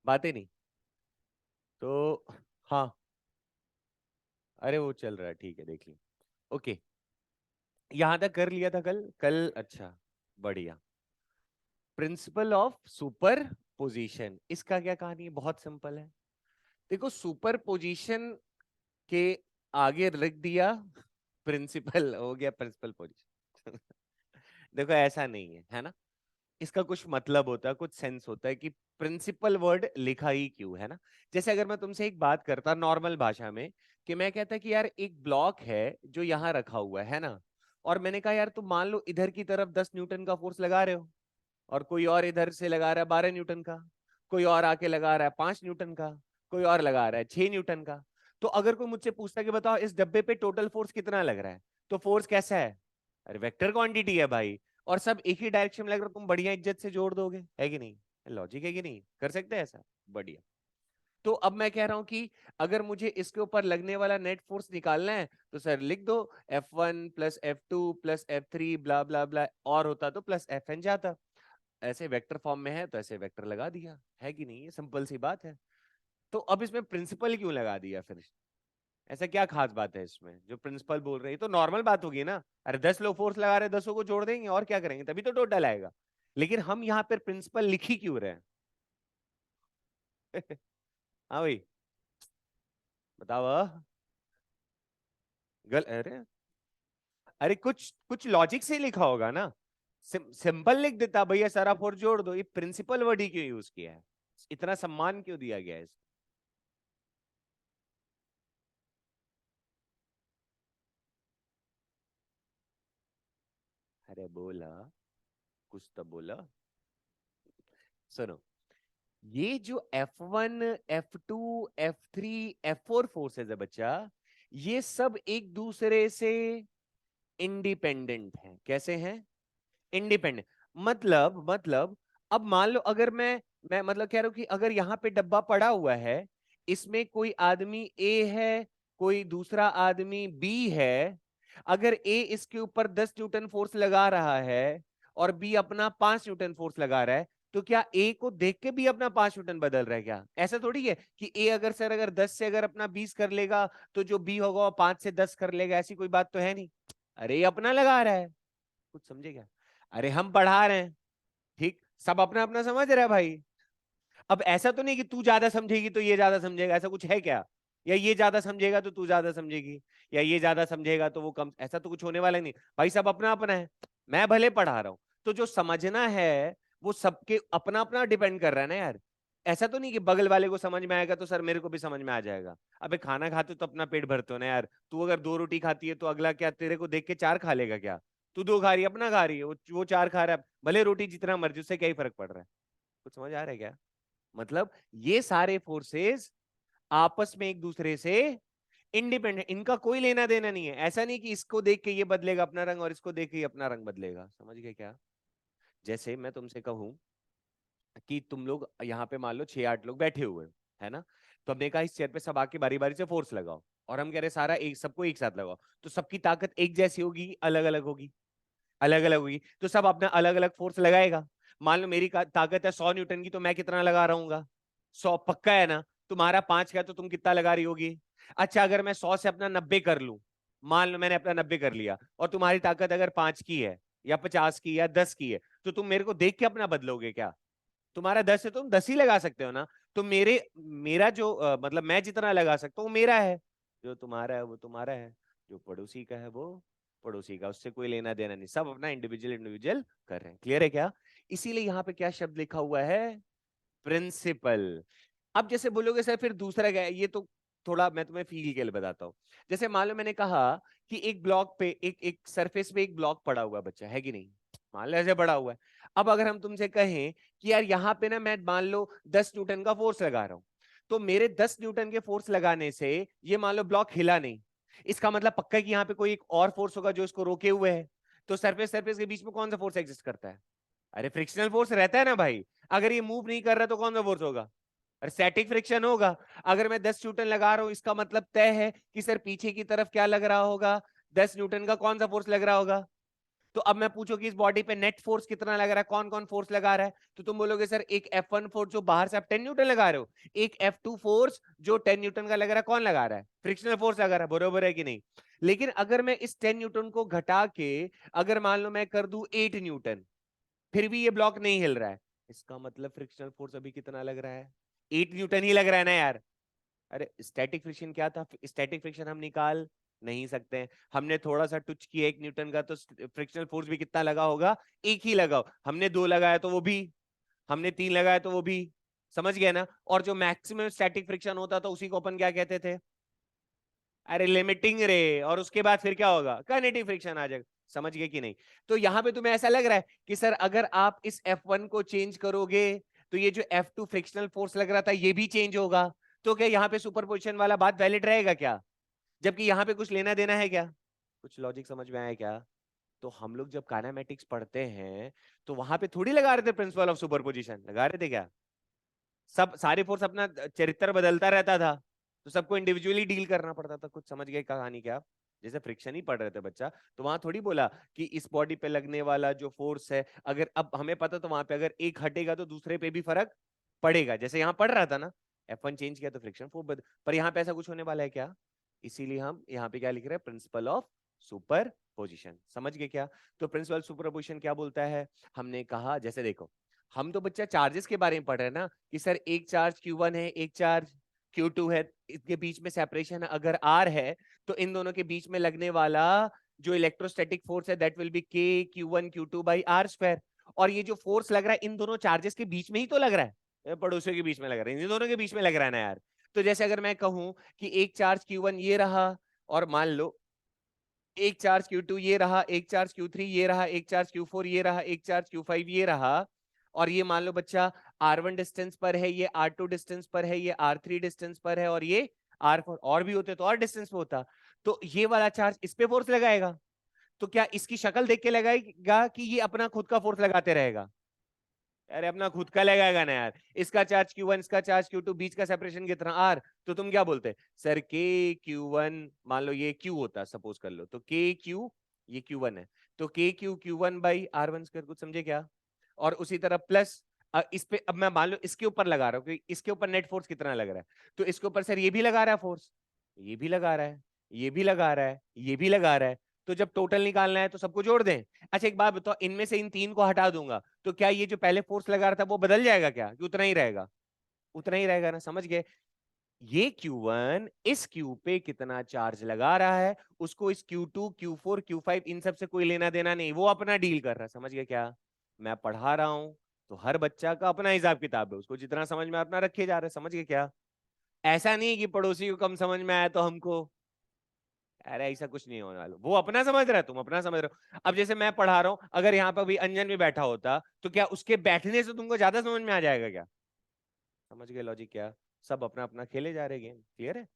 बातें नहीं तो। हाँ, अरे वो चल रहा है, ठीक है, देख ली। ओके, यहां तक कर लिया था कल कल, अच्छा, बढ़िया। प्रिंसिपल ऑफ सुपर पोजिशन, इसका क्या कहानी है? बहुत सिंपल है। देखो, सुपर पोजिशन के आगे लिख दिया प्रिंसिपल, हो गया प्रिंसिपल पोजीशन। देखो ऐसा नहीं है, है ना? इसका कुछ मतलब होता है, कुछ सेंस होता है कि प्रिंसिपल वर्ड लिखा ही क्यों है ना। जैसे अगर मैं तुमसे एक बात करता नॉर्मल भाषा में, कि मैं कहता कि यार एक ब्लॉक है जो यहाँ रखा हुआ है ना, और मैंने कहा यार तुम मान लो इधर की तरफ 10 न्यूटन का फोर्स लगा रहे हो, और कोई और इधर से लगा रहा है 12 न्यूटन का, कोई और आके लगा रहा है 5 न्यूटन का, कोई और लगा रहा है 6 न्यूटन का। तो अगर कोई मुझसे पूछता कि बताओ इस डब्बे पे टोटल फोर्स कितना लग रहा है, तो फोर्स कैसा है? अरे वेक्टर क्वांटिटी है भाई, और सब एक ही डायरेक्शन में लग रहा है, तुम बढ़िया इज्जत से जोड़ दोगे, है कि नहीं? लॉजिक है कि नहीं? कर सकते हैं ऐसा? बढ़िया। तो अब मैं कह रहा हूं कि अगर मुझे इसके ऊपर लगने वाला नेट फोर्स निकालना है, तो सर लिख दो F1 plus F2 plus F3 ब्ला ब्ला ब्ला, और होता तो प्लस Fn जाता। ऐसे वेक्टर फॉर्म में है तो ऐसे वेक्टर लगा दिया, है कि नहीं? ये सिंपल सी बात है। तो अब इसमें प्रिंसिपल क्यों लगा दिया फिर? ऐसा क्या खास बात है इसमें जो प्रिंसिपल बोल रहे हैं? तो नॉर्मल बात होगी ना। अरे 10 लोग फोर्स लगा रहे हैं, 10 को जोड़ देंगे और क्या करेंगे, तभी तो टोटल आएगा। लेकिन हम यहाँ पर प्रिंसिपल लिख ही क्यों रहे हैं? हाँ भाई, बताओ। अरे, अरे कुछ कुछ लॉजिक से लिखा होगा ना। सिंपल लिख देता भैया सारा फोर्स जोड़ दो, ये प्रिंसिपल वर्ड ही क्यों यूज किया है? इतना सम्मान क्यों दिया गया है? अरे बोला, कुछ तो बोला। सुनो, ये जो F1 F2 F3 F4 forces है बच्चा, ये सब एक दूसरे से इंडिपेंडेंट हैं। कैसे हैं? इंडिपेंडेंट। मतलब अब मान लो अगर मैं मतलब कह रहा हूं कि अगर यहाँ पे डब्बा पड़ा हुआ है, इसमें कोई आदमी ए है, कोई दूसरा आदमी बी है। अगर ए इसके ऊपर 10 न्यूटन फोर्स लगा रहा है और बी अपना 5 न्यूटन फोर्स लगा रहा है, तो क्या ए को देख के भी अपना 5 न्यूटन बदल रहा है क्या? ऐसा थोड़ी है कि ए अगर सर अगर 10 से अगर अपना 20 कर लेगा, तो जो बी होगा वो 5 से 10 कर लेगा, ऐसी कोई बात तो है नहीं। अरे ये अपना लगा रहा है, कुछ समझे क्या? अरे हम पढ़ा रहे हैं, ठीक, सब अपना अपना समझ रहा है भाई। अब ऐसा तो नहीं कि तू ज्यादा समझेगी तो ये ज्यादा समझेगा, ऐसा कुछ है क्या? या ये ज्यादा समझेगा तो तू ज्यादा समझेगी, या ये ज्यादा समझेगा तो वो कम, ऐसा तो कुछ होने वाला नहीं भाई, सब अपना अपना है। मैं भले पढ़ा रहा हूं, तो जो समझना है वो सबके अपना अपना डिपेंड कर रहा है ना यार। ऐसा तो नहीं कि बगल वाले को समझ में आएगा तो सर मेरे को भी समझ में आ जाएगा। अबे खाना खाते हो तो अपना पेट भरते हो ना यार। तू अगर 2 रोटी खाती है तो अगला क्या तेरे को देख के 4 खा लेगा क्या? तू 2 खा रही है, अपना खा रही है, वो 4 खा रहा है, भले रोटी जितना मर्जी, उससे क्या ही फर्क पड़ रहा है? कुछ समझ आ रहा है क्या? मतलब ये सारे फोर्सेस आपस में एक दूसरे से इंडिपेंडेंट, इनका कोई लेना देना नहीं है। ऐसा नहीं कि इसको देख के ये बदलेगा अपना रंग और इसको देख के ये अपना रंग बदलेगा, समझ गए क्या? जैसे मैं तुमसे कहूं कि तुम लोग यहाँ पे मान लो 6-8 लोग बैठे हुए हैं, है ना? तो हमने कहा इस चेयर पे सब आके बारी बारी से फोर्स लगाओ, और हम कह रहे सारा एक सबको एक साथ लगाओ, तो सबकी ताकत एक जैसी होगी, अलग अलग होगी? अलग अलग होगी, तो सब अपना अलग अलग फोर्स लगाएगा। मान लो मेरी ताकत है 100 न्यूटन की, तो मैं कितना लगा रहा हूँ? 100 पक्का है ना? तुम्हारा 5 का है, तो तुम कितना लगा रही होगी? अच्छा, अगर मैं 100 से अपना 90 कर लूं, मान लो मैंने अपना 90 कर लिया, और तुम्हारी ताकत अगर 5 की है, या 50 की, या 10 की है, तो तुम मेरे को देख के अपना बदलोगे क्या? तुम्हारा 10 है, तुम 10 ही लगा सकते हो ना। तो मेरा जो मतलब मैं जितना लगा सकता हूँ वो मेरा है, जो तुम्हारा है वो तुम्हारा है, जो पड़ोसी का है वो पड़ोसी का, उससे कोई लेना देना नहीं, सब अपना इंडिविजुअल इंडिविजुअल कर रहे हैं। क्लियर है क्या? इसीलिए यहाँ पे क्या शब्द लिखा हुआ है? प्रिंसिपल। अब जैसे बोलोगे सर फिर दूसरा क्या है, ये तो थोड़ा मैं तुम्हें फील के लिए बताता हूँ। जैसे मान लो मैंने कहा कि एक ब्लॉक पे एक सरफेस पे एक ब्लॉक पड़ा हुआ बच्चा, है कि नहीं? मान लो ऐसे पड़ा हुआ है। अब अगर हम तुमसे कहें कि यार यहाँ पे ना मैं मान लो 10 न्यूटन का फोर्स लगा रहा हूं, तो मेरे 10 न्यूटन के फोर्स लगाने से ये मान लो ब्लॉक हिला नहीं, इसका मतलब पक्का है कि यहाँ पे कोई एक और फोर्स होगा जो इसको रोके हुए है। तो सरफेस सरफेस के बीच में कौन सा फोर्स एग्जिस्ट करता है? अरे फ्रिक्शनल फोर्स रहता है ना भाई। अगर ये मूव नहीं कर रहा तो कौन सा फोर्स होगा? अरे स्टैटिक फ्रिक्शन होगा। अगर मैं 10 न्यूटन लगा रहा हूं, इसका मतलब तय है कि सर पीछे की तरफ क्या लग रहा होगा? 10 न्यूटन का कौन सा फोर्स लग रहा होगा? तो अब मैं पूछो कि इस बॉडी पे नेट फोर्स कितना लग रहा है, कौन कौन फोर्स लगा रहा है, तो तुम बोलोगे सर एक F1 फोर्स जो बाहर से आप 10 न्यूटन लगा रहे हो, एक F2 फोर्स जो 10 न्यूटन का लग रहा है, कौन लगा रहा है, फ्रिक्शनल फोर्स लगा रहा है, बरोबर है कि नहीं। लेकिन अगर मैं इस 10 न्यूटन को घटा के अगर मान लो मैं कर दूं 8 न्यूटन, फिर भी ये ब्लॉक नहीं हिल रहा है, इसका मतलब फ्रिक्शनल फोर्स अभी कितना लग रहा है, 8 न्यूटन ही लग रहा है ना यार। अरे स्टैटिक फ्रिक्शन क्या था, स्टैटिक फ्रिक्शन हम निकाल नहीं सकते हैं, हमने थोड़ा सा टच किया 1 न्यूटन का, तो फ्रिक्शनल फोर्स भी कितना लगा होगा, एक ही लगा, हमने 2 लगाया तो वो भी, हमने 3 लगाया तो वो भी, समझ गए ना। और जो मैक्सिमम स्टैटिक फ्रिक्शन होता था उसी को अपन क्या कहते थे, अरे लिमिटिंग रे, और उसके बाद फिर क्या होगा, काइनेटिक फ्रिक्शन आ जाएगा, समझ गए कि नहीं। तो यहां पे तुम्हें ऐसा लग रहा है कि सर अगर आप इस F1 को चेंज करोगे तो ये जो F2 फ्रिक्शनल फोर्स लग रहा था ये भी चेंज होगा, तो क्या यहाँ पे सुपरपोजिशन वाला बात वैलिड रहेगा क्या, जबकि यहाँ पे कुछ लेना देना है क्या, कुछ लॉजिक समझ में आया क्या। तो हम लोग जब काइनेमेटिक्स पढ़ते हैं तो वहां पे थोड़ी लगा रहे थे प्रिंसिपल ऑफ सुपरपोजिशन, लगा रहे थे क्या, सब सारे फोर्स अपना चरित्र बदलता रहता था, तो सबको इंडिविजुअली डील करना पड़ता था, कुछ समझ गए कहानी क्या। जैसे फ्रिक्शन ही पढ़ रहे थे बच्चा, तो वहां थोड़ी बोला कि इस बॉडी पे लगने वाला जो फोर्स है, अगर अब हमें पता तो वहां पे अगर एक हटेगा तो दूसरे पे भी फर्क पड़ेगा, जैसे यहाँ पढ़ रहा था ना, F1 चेंज किया तो फ्रिक्शन फोर्स बदल, पर यहाँ पे ऐसा कुछ होने वाला है क्या, इसीलिए हम यहाँ पे क्या लिख रहे हैं, प्रिंसिपल ऑफ सुपर पोजिशन, समझ गए क्या। तो प्रिंसिपल सुपर पोजिशन क्या बोलता है, हमने कहा जैसे देखो, हम तो बच्चा चार्जेस के बारे में पढ़ रहे हैं ना, कि सर एक चार्ज Q1 है, एक चार्ज Q2 है, इसके बीच में सेपरेशन अगर R है, तो इन दोनों के बीच में लगने वाला जो इलेक्ट्रोस्टैटिक फोर्स है that will be K Q1 Q2 by R square. और ये जो फोर्स लग रहा है इन दोनों चार्जेस के बीच में ही तो लग रहा है, पड़ोसियों के बीच में लग रहा है, इन दोनों के बीच में लग रहा है ना यार। तो जैसे अगर मैं कहूं कि एक चार्ज Q1 ये रहा, और मान लो एक चार्ज Q2 ये रहा, एक चार्ज Q3 ये रहा, एक चार्ज Q4 ये रहा, एक चार्ज Q5 ये रहा, और ये मान लो बच्चा R1 डिस्टेंस पर है, ये R2 डिस्टेंस पर है, ये R3 डिस्टेंस पर है, और ये R4, और भी होते तो और डिस्टेंस पे होता, तो ये वाला चार्ज इस पे फोर्स लगाएगा, तो क्या इसकी शक्ल देख के लगाएगा कि ये अपना खुद का फोर्स लगाते रहेगा, अरे अपना खुद का लगाएगा ना यार, इसका चार्ज Q1 इसका चार्ज Q2, बीच का सेपरेशन कितना R, तो तुम क्या बोलते सर के Q1, मान लो ये Q होता सपोज कर लो, तो के Q, ये Q1 है, तो के Q Q1 by R1 square, कुछ समझे क्या। और उसी तरह प्लस इस पे अब मैं मान लो इसके ऊपर लगा रहा हूँ कि इसके ऊपर नेट फोर्स कितना लग रहा है, तो इसके ऊपर सर ये भी लगा रहा है फोर्स, ये भी लगा रहा है, ये भी लगा रहा है, ये भी लगा रहा है, तो जब टोटल निकालना है तो सबको जोड़ दें। अच्छा एक बात बताओ, इनमें से इन 3 को हटा दूंगा तो क्या ये जो पहले फोर्स लगा रहा था वो बदल जाएगा क्या, कि उतना ही रहेगा, उतना ही रहेगा ना, समझ गए। ये Q1 इस Q पे कितना चार्ज लगा रहा है, उसको इस Q2 Q4 Q5 इन सब से कोई लेना देना नहीं, वो अपना डील कर रहा है, समझ गए क्या। मैं पढ़ा रहा हूं तो हर बच्चा का अपना हिसाब किताब है, उसको जितना समझ में अपना रखे जा रहा है, समझ गए क्या। ऐसा नहीं है कि पड़ोसी को कम समझ में आया तो हमको, अरे ऐसा कुछ नहीं होने वाला, वो अपना समझ रहा है, तुम अपना समझ रहे हो। अब जैसे मैं पढ़ा रहा हूं, अगर यहाँ पर भी अंजन भी बैठा होता तो क्या उसके बैठने से तुमको ज्यादा समझ में आ जाएगा क्या, समझ गए लॉजिक क्या। सब अपना अपना खेले जा रहे, गेम क्लियर है।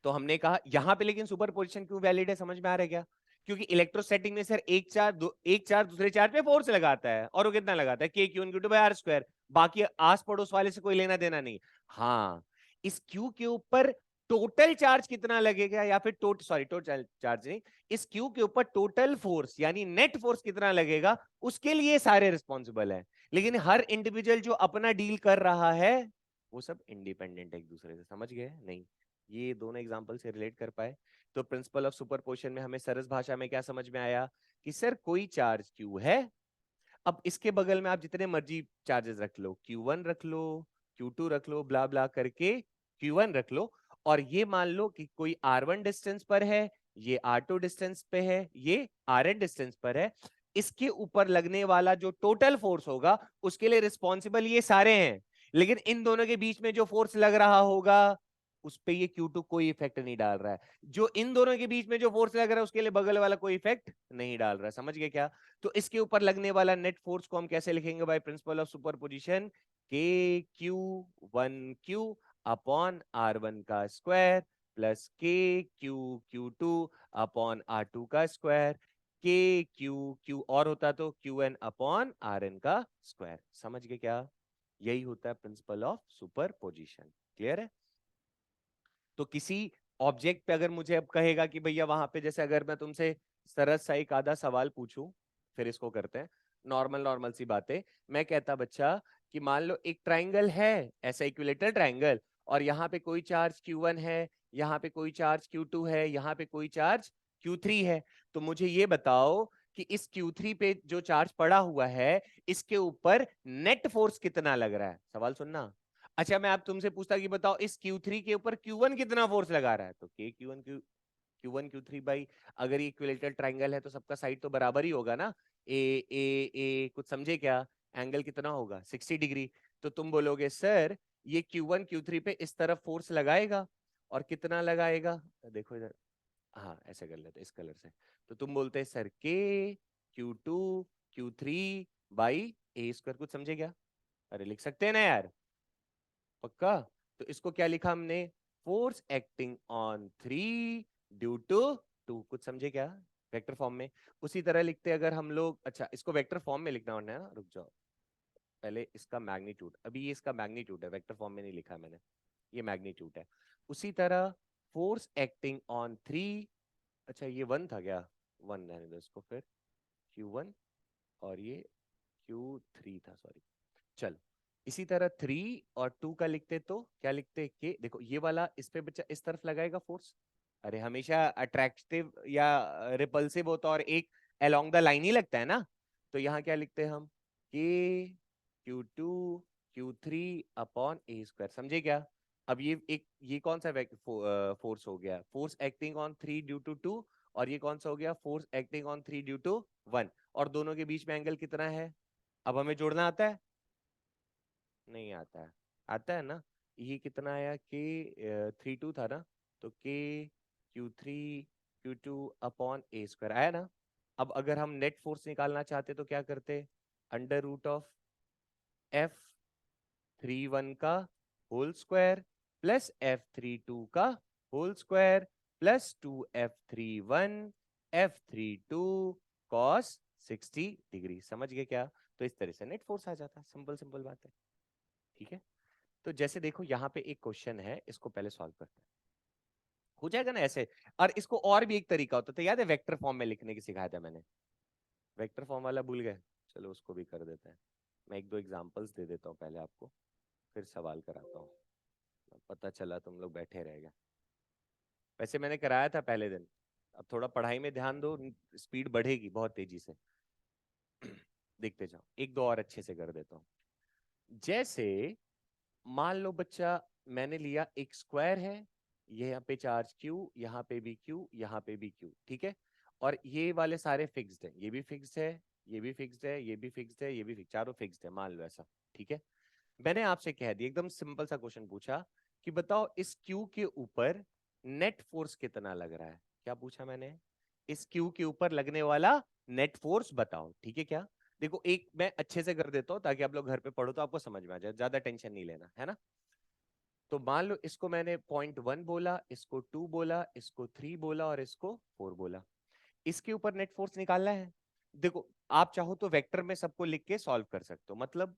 तो हमने कहा यहाँ पे लेकिन सुपर पोजिशन क्यों वैलिड है, समझ में आ रहा है क्या, क्योंकि इलेक्ट्रोस्टैटिक में सर एक चार्ज दूसरे चार्ज पे फोर्स लगाता है, और वो कितना लगाता है, k q q two by r square, बाकी आस पड़ोस वाले से कोई लेना देना नहीं। हाँ, इस क्यू के ऊपर टोटल चार्ज कितना लगेगा, या फिर टोटल चार्ज नहीं, इस क्यू के ऊपर टोटल फोर्स यानी नेट फोर्स कितना लगेगा, उसके लिए सारे रिस्पॉन्सिबल है। लेकिन हर इंडिविजुअल जो अपना डील कर रहा है वो सब इंडिपेंडेंट है एक दूसरे से, समझ गए नहीं। ये दोनों एग्जांपल से रिलेट कर पाए। तो प्रिंसिपल ऑफ सुपरपोजिशन में हमें सरस भाषा में क्या समझ में आया, कि सर कोई चार्ज Q है, अब इसके बगल में आप जितने मर्जी चार्जेस रख लो, Q1 रख लो, Q2 रख लो, ब्ला ब्ला करके Q1 रख लो, और ये मान लो कि कोई R1 डिस्टेंस पर है, ये R2 डिस्टेंस पे है, ये Rn डिस्टेंस पर है, इसके ऊपर लगने वाला जो टोटल फोर्स होगा उसके लिए रिस्पॉन्सिबल ये सारे हैं, लेकिन इन दोनों के बीच में जो फोर्स लग रहा होगा उस पे ये Q2 कोई इफेक्ट नहीं डाल रहा है, जो इन दोनों के बीच में जो फोर्स लग रहा है उसके लिए बगल वाला कोई इफेक्ट नहीं डाल रहा है, समझ गए क्या। तो इसके ऊपर लगने वाला नेट फोर्स को हम कैसे लिखेंगे बाय प्रिंसिपल ऑफ सुपरपोजिशन, के Q one Q upon R1 का स्क्वायर प्लस के क्यू Q2 अपॉन R2 का स्क्वायर, के क्यू क्यू और होता तो Qn अपॉन Rn का स्क्वायर, समझ गए क्या। यही होता है प्रिंसिपल ऑफ सुपरपोजिशन, क्लियर है। तो किसी ऑब्जेक्ट पे अगर मुझे अब कहेगा कि भैया वहां पे, जैसे अगर मैं तुमसे सरस सा एक आधा सवाल पूछूं, फिर इसको करते हैं। नॉर्मल नॉर्मल सी बातें। मैं कहता बच्चा कि मान लो एक ट्राइंगल है, ऐसा इक्विलेटरल ट्राइंगल, और यहाँ पे कोई चार्ज Q1 है, यहाँ पे कोई चार्ज Q2 है, यहाँ पे कोई चार्ज Q3 है। तो मुझे ये बताओ कि इस Q3 पे जो चार्ज पड़ा हुआ है, इसके ऊपर नेट फोर्स कितना लग रहा है। सवाल सुनना। अच्छा, मैं आप तुमसे पूछता कि बताओ इस Q3 के ऊपर Q1 कितना फोर्स लगा रहा है, तो K Q1 Q1 Q3 by, अगर ये इक्विलेटरल ट्राइंगल है तो सबका साइड तो बराबर ही होगा ना। ए ए कुछ समझे क्या? एंगल कितना होगा? 60 डिग्री। तो तुम बोलोगे सर ये Q1 Q3 पे इस तरफ फोर्स लगाएगा, और कितना लगाएगा? देखो इधर, हाँ ऐसे कर लेते इस कलर से। तो तुम बोलते हैं सर के Q2 Q3 by A square. कुछ समझे क्या? अरे लिख सकते हैं ना यार, पक्का। तो इसको क्या लिखा हमने? Force acting on three due to two. कुछ समझे क्या? वेक्टर फॉर्म में। उसी तरह लिखते अगर हम लोग, अच्छा इसको वेक्टर फॉर्म में लिखना होना है ना, रुक जाओ पहले इसका मैग्नीट्यूड, अभी ये इसका मैग्नीट्यूड है, वेक्टर फॉर्म में नहीं लिखा मैंने, ये मैग्नीट्यूड है। उसी तरह फोर्स एक्टिंग ऑन थ्री, अच्छा ये वन था क्या? वन रहने दो इसको फिर, Q1, और ये Q3 था, सॉरी। चल, इसी तरह 3 और 2 का लिखते तो क्या लिखते? के देखो ये वाला इस पे बच्चा इस तरफ लगाएगा फोर्स। अरे हमेशा अट्रैक्टिव या रिपल्सिव होता और एक अलोंग द लाइन ही लगता है ना। तो यहाँ क्या लिखते हैं हम? के Q2 Q3 upon a square. समझे क्या? अब ये कौन सा फोर्स हो गया? Force acting on three due to two. और ये कौन सा हो गया? Force acting on three due to one. और दोनों के बीच में एंगल कितना है? अब हमें जोड़ना आता है? नहीं आता है। आता है ना। ये कितना आया? के 3 2 था ना, तो के Q3 Q2 upon a square आया ना। अब अगर हम नेट फोर्स निकालना चाहते तो क्या करते? अंडर रूट ऑफ F31 का होल स्क्वायर प्लस F32 का whole square plus 2F31 F32 cos 60 degree. समझ गए क्या? तो इस तरह से नेट फोर्स आ जाता है। सिंपल सिंपल बात है। ठीक है। तो जैसे देखो यहाँ पे एक क्वेश्चन है, इसको पहले सॉल्व करते हैं, हो जाएगा ना ऐसे। और इसको और भी एक तरीका होता था, याद है वेक्टर फॉर्म में लिखने की सिखाया था मैंने? वेक्टर फॉर्म वाला भूल गए? चलो उसको भी कर देते हैं। मैं एक दो एग्जांपल्स दे देता हूँ पहले आपको, फिर सवाल कराता हूँ। पता चला तुम लोग बैठे रह गए। वैसे मैंने कराया था पहले दिन। अब थोड़ा पढ़ाई में ध्यान दो, स्पीड बढ़ेगी बहुत तेजी से। देखते जाओ, एक दो और अच्छे से कर देता हूँ। जैसे मान लो बच्चा, मैंने लिया एक स्क्वायर है, ये यहाँ पे चार्ज Q, यहाँ पे भी Q, यहाँ पे भी Q, ठीक है। और ये वाले सारे फिक्स्ड है, ये भी फिक्स्ड है, ये भी फिक्स्ड है, ये भी फिक्स्ड है, ये भी चारों फिक्स्ड है, मान लो ऐसा। ठीक है। मैंने आपसे कह दिया, एकदम सिंपल सा क्वेश्चन पूछा कि बताओ इस Q के ऊपर नेट फोर्स कितना लग रहा है। क्या पूछा मैंने? इस Q के ऊपर लगने वाला नेट फोर्स बताओ। ठीक है क्या? देखो एक मैं अच्छे से कर देता हूँ ताकि आप लोग घर पे पढ़ो तो आपको समझ में आ जाए, ज्यादा टेंशन नहीं लेना है ना। तो मान लो इसको मैंने 0.1 बोला, इसको 2 बोला, इसको 3 बोला और इसको 4 बोला। इसके ऊपर नेट फोर्स निकालना है। देखो आप चाहो तो वेक्टर में सबको लिख के सॉल्व कर सकते हो। मतलब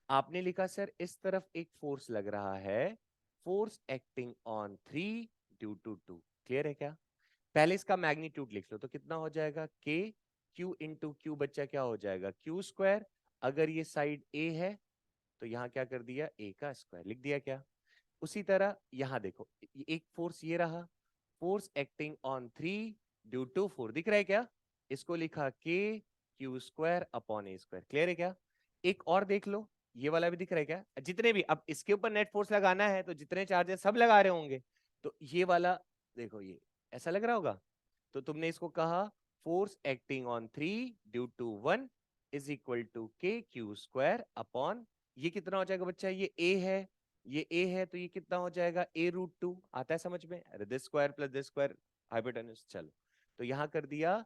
आपने लिखा सर इस तरफ एक फोर्स लग रहा है, force acting on three due to two. Clear है क्या? पहले इसका मैग्नीट्यूड लिख लो तो कितना हो जाएगा? के क्यू इंटू क्यू, बच्चा क्या हो जाएगा? Q square. अगर ये साइड ए है तो यहाँ क्या कर दिया? ए का स्क्वायर लिख दिया क्या? उसी तरह यहाँ देखो, एक फोर्स ये रहा, force acting on three due to four, दिख रहा है क्या? इसको लिखा k Q square upon a square. Clear है क्या? एक और देख लो, ये वाला भी दिख रहा है क्या? जितने भी, अब इसके ऊपर नेट फोर्स लगाना है तो जितने चार्जेस सब लगा रहे होंगे। तो ये वाला देखो, ये ऐसा लग रहा होगा। तो तुमने इसको कहा force acting on three due to one is equal to k Q square upon, ये कितना हो जाएगा बच्चा? ये ए है, ये ए है, तो ये कितना हो जाएगा? ए रूट टू। आता है समझ में? अरे this square plus this square hypotenuse. चलो, तो यहां कर दिया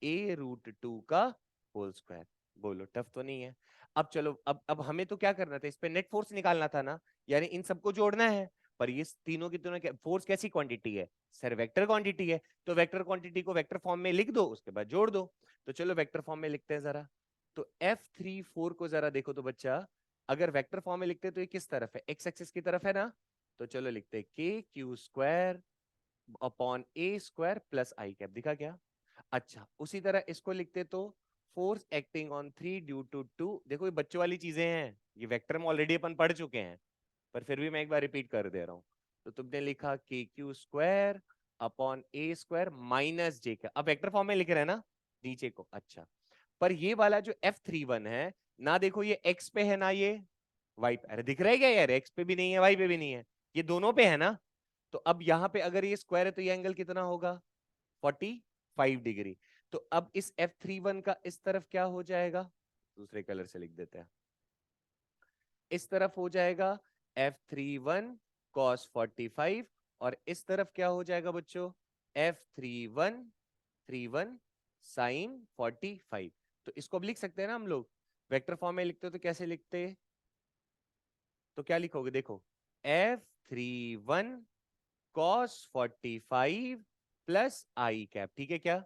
ए रूट टू का होल स्क्वायर। बोलो टफ तो नहीं है? अब चलो, अब हमें तो क्या करना था? इस पे नेट फोर्स निकालना था ना, यानी इन सबको जोड़ना है। पर ये तीनों की तीनों फोर्स कैसी क्वांटिटी है? सर वेक्टर क्वांटिटी है। तो वेक्टर क्वांटिटी को वेक्टर फॉर्म में लिख दो, उसके बाद जोड़ दो। तो चलो वेक्टर फॉर्म में लिखते हैं जरा। तो F34 को जरा देखो तो बच्चा, अगर वेक्टर फॉर्म में लिखते तो ये किस तरफ है? एक्स एक्सिस की तरफ है ना। तो चलो लिखते k Q square upon a square plus i cap. दिखा क्या? अच्छा उसी तरह इसको लिखते तो force acting on 3 due to 2। देखो ये बच्चों वाली चीजें हैं, ये वेक्टर में ऑलरेडी अपन पढ़ चुके हैं, पर फिर भी मैं एक बार रिपीट कर दे रहा हूं। तो तुमने लिखा k Q square upon a square minus जे का, अब वेक्टर फॉर्म में लिख रहे हैं ना नीचे को। अच्छा पर ये वाला जो F31 है ना, देखो ये x पे है ना ये y पे, अरे दिख रहा है क्या यार, x पे भी नहीं है y पे भी नहीं है, ये दोनों पे है ना। तो अब यहाँ पे अगर ये स्क्वायर है तो ये एंगल कितना होगा, 45 डिग्री। तो अब इस F31 का इस तरफ क्या हो जाएगा, दूसरे कलर से लिख देते हैं, इस तरफ हो जाएगा F31 cos 45, और इस तरफ क्या हो जाएगा बच्चों, F31 sin 45। तो इसको अब लिख सकते हैं ना हम लोग, वेक्टर फॉर्म में लिखते हो तो कैसे लिखते, तो क्या लिखोगे देखो, F31 cos 45 plus i cap, ठीक है क्या।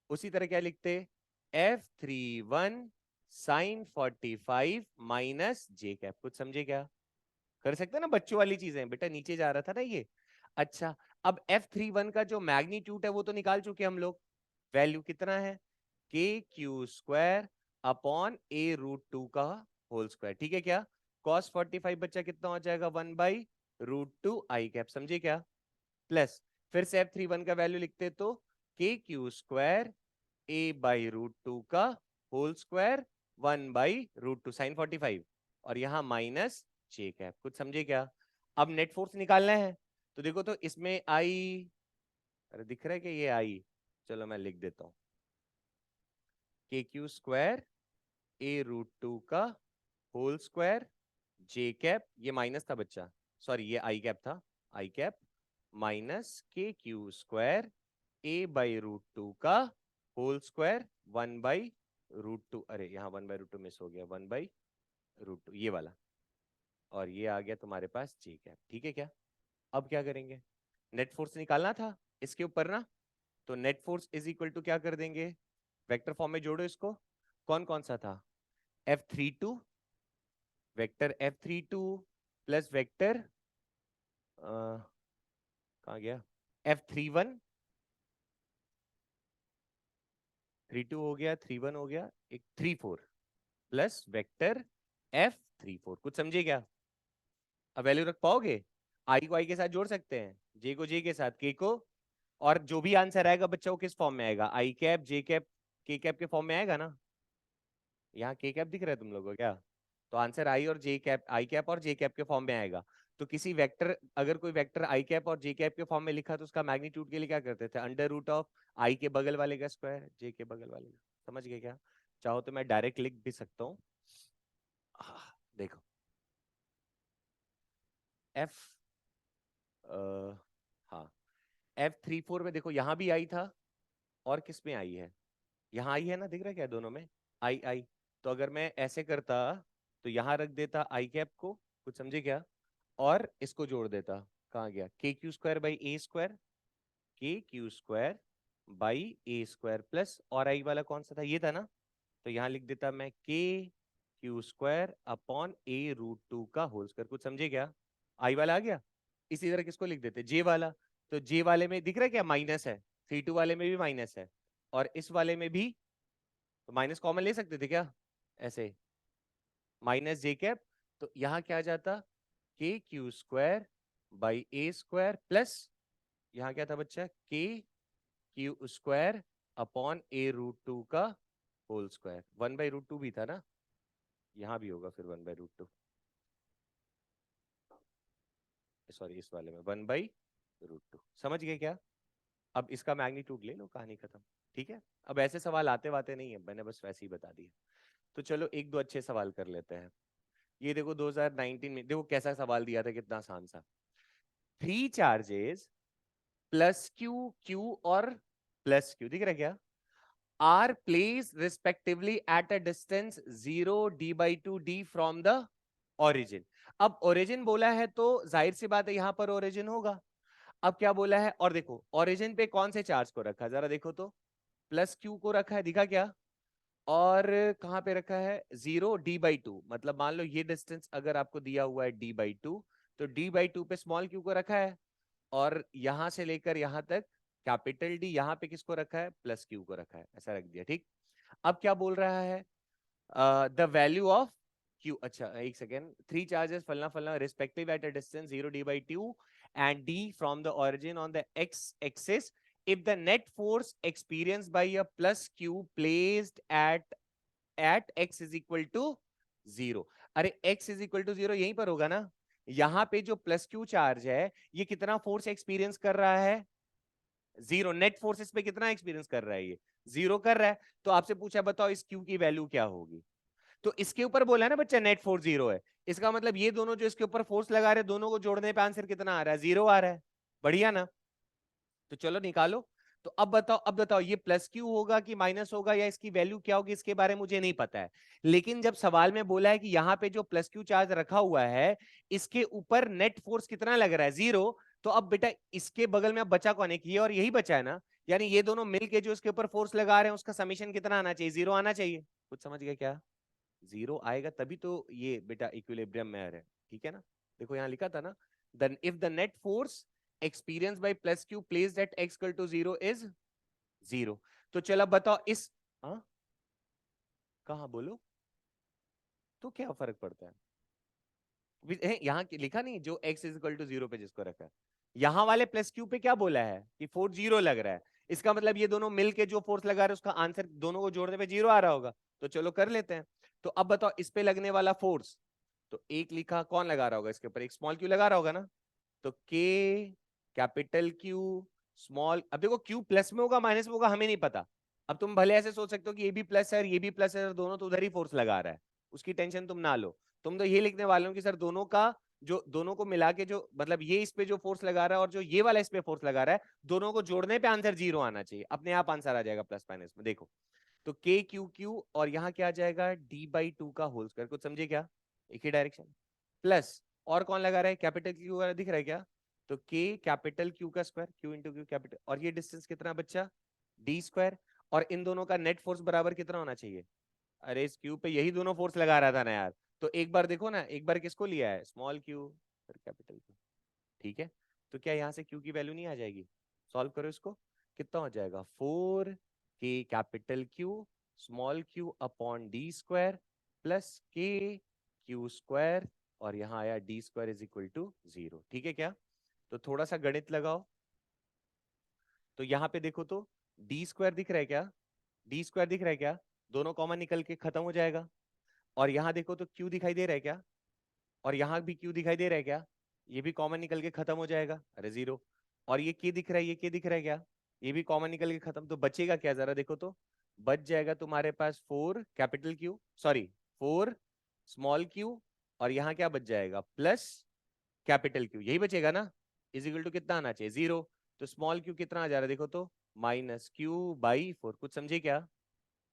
उसी तरह क्या लिखते, F31 sin 45 माइनस जे कैप, कुछ समझे क्या, कर सकते हैं ना बच्चों वाली चीजें, बेटा नीचे जा रहा था ना ये। अच्छा अब F31 का जो मैग्नीट्यूड है वो तो निकाल चुके हम लोग, वैल्यू कितना है, के क्यू स्क्वायर अपॉन ए रूट टू का होल स्क्वायर, ठीक है क्या। cos 45 बच्चा कितना हो जाएगा, 1/√2 आई कैप, समझे क्या। प्लस फिर से F31 का वैल्यू लिखते तो के क्यू स्क्वायर a/√2 का होल स्क्वायर 1/√2 साइन 45, और यहां माइनस जे कैप, कुछ समझे क्या। अब नेट फोर्स निकालना है, तो देखो तो इसमें आई, अरे दिख रहा है कि ये आई, चलो मैं लिख देता हूं, के क्यू स्क्वायर a√2 का होल स्क्वायर जे कैप, ये माइनस था बच्चा, सॉरी ये आई कैप था, आई कैप माइनस के क्यू स्क्वायर a/√2 का होल स्क्वायर 1/√2, अरे यहाँ 1/√2 मिस हो गया, 1/√2 ये वाला, और ये आ गया तुम्हारे पास जे कैप, ठीक है क्या। अब क्या करेंगे, नेट फोर्स निकालना था इसके ऊपर ना, तो net force is equal to क्या कर देंगे, वेक्टर फॉर्म में जोड़ो इसको, कौन कौन सा था, F32, vector F32 plus vector कहाँ गया, F31, 32 हो गया, 31 हो गया, एक 34 प्लस वेक्टर F34, कुछ समझे क्या। अब वैल्यू रख पाओगे, आई को आई के साथ जोड़ सकते हैं, जे को जे के साथ के को, और जो भी आंसर आएगा बच्चा वो किस फॉर्म में आएगा, आई कैप जे कैप के कैप के फॉर्म में आएगा ना। यहाँ के कैप दिख रहा है तुम लोगों को क्या, तो आंसर आई और जे कैप, आई कैप और जे कैप के फॉर्म में आएगा। तो किसी वेक्टर, अगर कोई वेक्टर आई कैप और जे कैप के फॉर्म में लिखा तो उसका मैग्नीट्यूड के लिए क्या करते थे, अंडर रूट ऑफ आई के बगल वाले का स्क्वायर जे के बगल वाले का, समझ गए क्या। चाहो तो मैं डायरेक्ट लिख भी सकता हूँ, देखो एफ, हाँ F34 में देखो यहाँ भी आई था, और किस में आई है, यहाँ आई है ना, दिख रहा है क्या दोनों में, आई आई। तो अगर मैं ऐसे करता तो यहाँ रख देता आई कैप को, कुछ समझे क्या, और इसको जोड़ देता, कहाँ गया, K Q square by A square, K Q square by A square plus, और आई वाला कौन सा था, ये था ना, तो यहाँ लिख देता मैं के क्यू स्क्वायर अपॉन a√2 का होल स्क्वायर, कुछ समझे क्या, आई वाला आ गया। इसी तरह किसको लिख देते, जे वाला, तो जे वाले में दिख रहा है क्या माइनस है, 32 वाले में भी माइनस है, और इस वाले में भी, तो माइनस कॉमन ले सकते थे क्या, ऐसे माइनस जे कैप, तो यहाँ क्या आ जाता, के Q square by A square plus, यहाँ क्या था बच्चा, के क्यू स्क्वायर अपॉन a√2 का होल स्क्वायर, 1/√2 भी था ना, यहाँ भी होगा फिर 1/√2, सॉरी इस वाले में 1/√2, समझ गए क्या। अब इसका मैग्नीट्यूड ले लो, कहानी खत्म, ठीक है। अब ऐसे सवाल आते वाते नहीं है, मैंने बस वैसे ही बता दिया। तो चलो एक दो अच्छे सवाल कर लेते हैं। ये देखो 2019 में देखो कैसा सवाल दिया था, कितना आसान सा, 3 चार्जेस प्लस क्यू क्यू और प्लस क्यू, दिख रहा है क्या, are placed respectively at a distance 0 d/2 d from the origin. अब ओरिजिन बोला है तो जाहिर सी बात है यहां पर ओरिजिन होगा। अब क्या बोला है, और देखो ओरिजिन पे कौन से चार्ज को रखा है, जरा देखो तो, प्लस क्यू को रखा है, दिखा क्या, और कहां पे रखा है 0 d/2, मतलब मान लो ये डिस्टेंस अगर आपको दिया हुआ है d/2, तो d/2 पे स्मॉल क्यू को रखा है, और यहां से लेकर यहां तक कैपिटल डी यहाँ पे किसको रखा है, प्लस क्यू को रखा है, ऐसा रख दिया, ठीक। अब क्या बोल रहा है, द वैल्यू ऑफ क्यू, अच्छा एक सेकेंड, थ्री चार्जेस फलना फलना respective eight a distance 0d/2 and d from the origin on the x axis if the net force experienced by a plus q placed at x is equal to 0। अरे x is equal to 0 यहीं पर होगा ना, यहां पे जो plus Q charge है ये कितना फोर्स एक्सपीरियंस कर रहा है, 0। नेट फोर्सेस पे कितना एक्सपीरियंस कर रहा है, ये 0 कर रहा है। तो आपसे पूछा बताओ इस क्यू की वैल्यू क्या होगी, तो इसके ऊपर बोला है ना बच्चा नेट फोर्स 0 है, इसका मतलब ये दोनों जो इसके ऊपर फोर्स लगा रहे हैं दोनों को जोड़ने पे आंसर कितना आ रहा है, 0 आ रहा है। बढ़िया ना, तो चलो निकालो। तो अब बताओ ये प्लस क्यू होगा कि माइनस होगा, या इसकी वैल्यू क्या होगी, इसके बारे में मुझे नहीं पता है। लेकिन जब सवाल में बोला है कि यहाँ पे जो प्लस क्यू चार्ज रखा हुआ है इसके ऊपर नेट फोर्स कितना लग रहा है, 0। तो अब बेटा इसके बगल में अब बचा कौन है, ये और यही बचा है ना, यानी ये दोनों मिलके जो इसके ऊपर फोर्स लगा रहे हैं उसका समीशन कितना आना चाहिए, 0 आना चाहिए। कुछ समझ गए क्या, 0 आएगा तभी तो ये बेटा इक्विलिब्रियम में है, ठीक है ना। देखो यहाँ लिखा था ना, then if the net force experienced by plus q placed at x equal to 0 is 0। तो चलो बताओ इस, हाँ कहाँ बोलो, तो क्या फर्क पड़ता है, यहाँ लिखा नहीं जो x इज इक्वल टू 0 पे जिसको रखा है, यहाँ वाले प्लस क्यू पे क्या बोला है कि फोर्स 0 लग रहा है, इसका मतलब ये दोनों मिलके जो फोर्स लगा रहे हैं उसका आंसर दोनों को जोड़ने पे 0 आ रहा होगा। तो चलो कर लेते हैं। तो अब बताओ इस पे लगने वाला फोर्स, तो एक लिखा कौन लगा रहा होगा इसके ऊपर, एक स्मॉल क्यू लगा रहा होगा ना, तो के कैपिटल क्यू स्मॉल, अब देखो क्यू प्लस में होगा माइनस में होगा हमें नहीं पता। अब तुम भले ऐसे सोच सकते हो कि ये भी प्लस है और ये भी प्लस है और दोनों तो उधर ही फोर्स लगा रहा है, उसकी टेंशन तुम ना लो। तुम तो ये लिखने वाले हो कि सर दोनों का जो दोनों को मिला के जो मतलब ये इस पे जो फोर्स लगा रहा है और जो ये वाला इस पे फोर्स लगा रहा है दोनों को जोड़ने पे आंसर 0 आना चाहिए, अपने आप आंसर आ जाएगा प्लस माइनस में। देखो तो के क्यू क्यू और यहाँ क्या आ जाएगा d/2 का होल स्क्वायर, कुछ समझे क्या, एक ही डायरेक्शन, प्लस और कौन लगा रहा है कैपिटल क्यू वाला दिख रहा है क्या, तो के कैपिटल क्यू का square, Q into Q capital, और ये डिस्टेंस कितना बच्चा d², और इन दोनों का नेट फोर्स बराबर कितना होना चाहिए, अरे इस क्यू पे यही दोनों फोर्स लगा रहा था ना यार। तो एक बार देखो ना, एक बार किसको लिया है, स्मॉल क्यू फिर कैपिटल क्यू, ठीक है। तो क्या यहाँ से क्यू की वैल्यू नहीं आ जाएगी, सॉल्व करो इसको, कितना हो जाएगा 4 के capital Q small Q upon d² plus के क्यू स्क्वायर, और यहाँ आया d² इज इक्वल टू 0, ठीक है क्या। तो थोड़ा सा गणित लगाओ, तो यहाँ पे देखो तो d² दिख रहा है क्या, d² दिख रहा है क्या, दोनों कॉमन निकल के खत्म हो जाएगा। और यहाँ देखो तो q दिखाई दे रहा है क्या, और यहाँ भी q दिखाई दे रहा है क्या, ये भी कॉमन निकल के खत्म हो जाएगा, अरे 0। और ये k दिख रहा है, ये k दिख रहा है क्या, ये भी कॉमन निकल के खत्म, तो बचेगा क्या जरा देखो तो, बच जाएगा तुम्हारे पास 4 capital Q sorry 4 small Q, और यहाँ क्या बच जाएगा प्लस कैपिटल क्यू, यही बचेगा ना, इज इक्वल टू कितना आना चाहिए 0। तो स्मॉल क्यू कितना आ जा रहा है देखो तो -q/4, कुछ समझे क्या,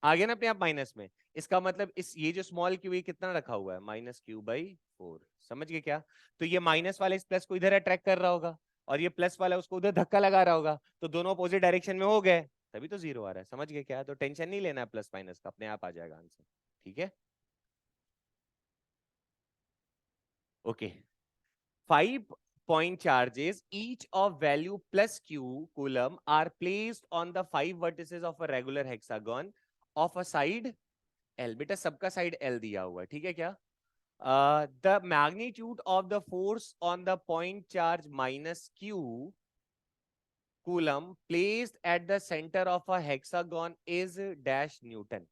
आ गया ना अपने आप माइनस में, इसका मतलब इस ये जो स्मॉल क्यू ये कितना रखा हुआ है -q/4, समझ गए क्या। तो ये माइनस वाले इस प्लस को इधर अट्रैक्ट कर रहा होगा और ये प्लस वाला उसको उधर धक्का लगा रहा होगा, तो दोनों अपोजिट डायरेक्शन में हो गए, तभी तो 0 आ रहा है, समझ गए क्या। तो टेंशन नहीं लेना है प्लस माइनस का, अपने आप आ जाएगा आंसर, ठीक है। Okay, 5 point charges each of value plus q coulomb are placed on the 5 vertices of a regular hexagon of a side L, बेटा सबका साइड L दिया हुआ है, ठीक है क्या। The magnitude of the force on the point charge minus q coulomb placed at the center of a hexagon is dash Newton।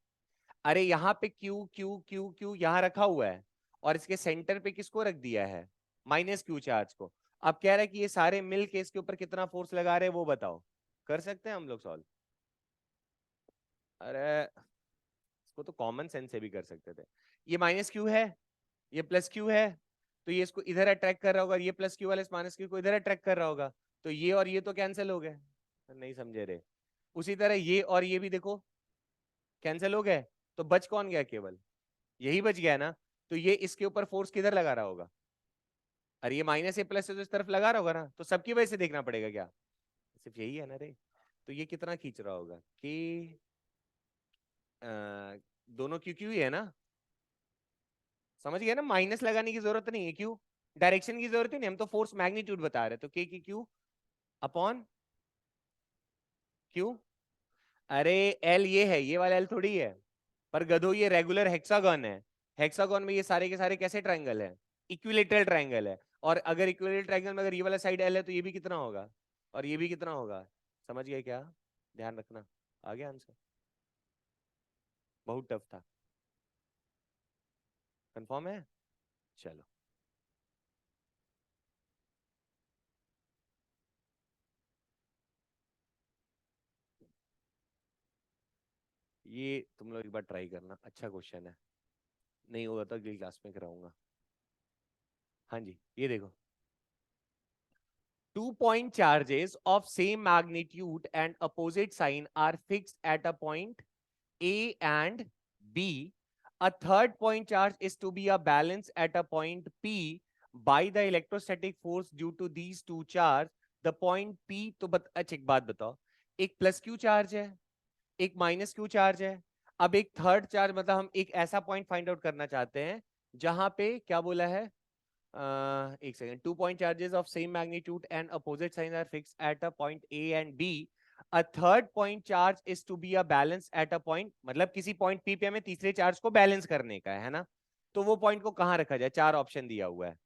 अरे यहाँ पे Q Q Q Q यहाँ रखा हुआ है और इसके सेंटर पे किसको रख दिया है, -q चार्ज को। अब कह रहा है कि ये सारे मिल के इसके ऊपर कितना फोर्स लगा रहे हैं वो बताओ, कर सकते हैं हम लोग सॉल्व। अरे इसको तो कॉमन सेंस से भी कर सकते थे, ये -q है ये +q है, तो ये इसको इधर अट्रैक्ट कर रहा होगा, ये +q वाले -q को इधर अट्रैक्ट कर रहा होगा, तो ये और ये तो कैंसिल हो गए, नहीं समझे रे। उसी तरह ये और ये भी देखो कैंसिल हो गए, तो बच कौन गया, केवल यही बच गया ना। तो ये इसके ऊपर फोर्स किधर लगा रहा होगा, अरे ये -a+ से तो इस तरफ लगा रहा होगा ना, तो सबकी वजह से देखना पड़ेगा क्या, सिर्फ यही है ना रे। तो ये कितना खींच रहा होगा कि दोनों क्यू क्यू ही है ना, समझ गया ना, माइनस लगाने की जरूरत नहीं है, क्यों डायरेक्शन की जरूरत ही नहीं, हम तो फोर्स मैग्नीट्यूड बता रहे, तो के की क्यू अपॉन क्यों? अरे एल ये है, ये वाला एल थोड़ी है। पर गधो ये रेगुलर हेक्सागन है। हेक्सागन में ये सारे के सारे कैसे ट्रायंगल है? इक्विलेटरल ट्रायंगल है। और अगर इक्विलेटरल ट्रायंगल में अगर ये वाला साइड एल है तो ये भी कितना होगा? और ये भी कितना होगा? समझ गए क्या? ध्यान रखना। आ गया आंसर? बहुत टफ था। कंफर्म है? चलो। ये तुम लोग एक बार ट्राई करना, अच्छा क्वेश्चन है। नहीं होगा तो अगली क्लास में कराऊंगा। हाँ जी, ये देखो। Two point charges of same magnitude and opposite sign are fixed at a point A and B. A third point charge is to be a balance at a point P by the electrostatic force due to these two charge. The point P तो अच्छा एक बात बताओ, एक plus Q charge है, एक minus Q charge है। अब एक थर्ड चार्ज मतलब हम एक ऐसा पॉइंट फाइंड आउट करना चाहते हैं जहां पे क्या बोला है, एक second, two point charges of same magnitude and opposite sign are fixed at a point A and B. A third point charge is to be a balance at a point, मतलब किसी पॉइंट पी पे हमें तीसरे charge को balance करने का है ना। तो वो पॉइंट को कहाँ रखा जाए? चार ऑप्शन दिया हुआ है।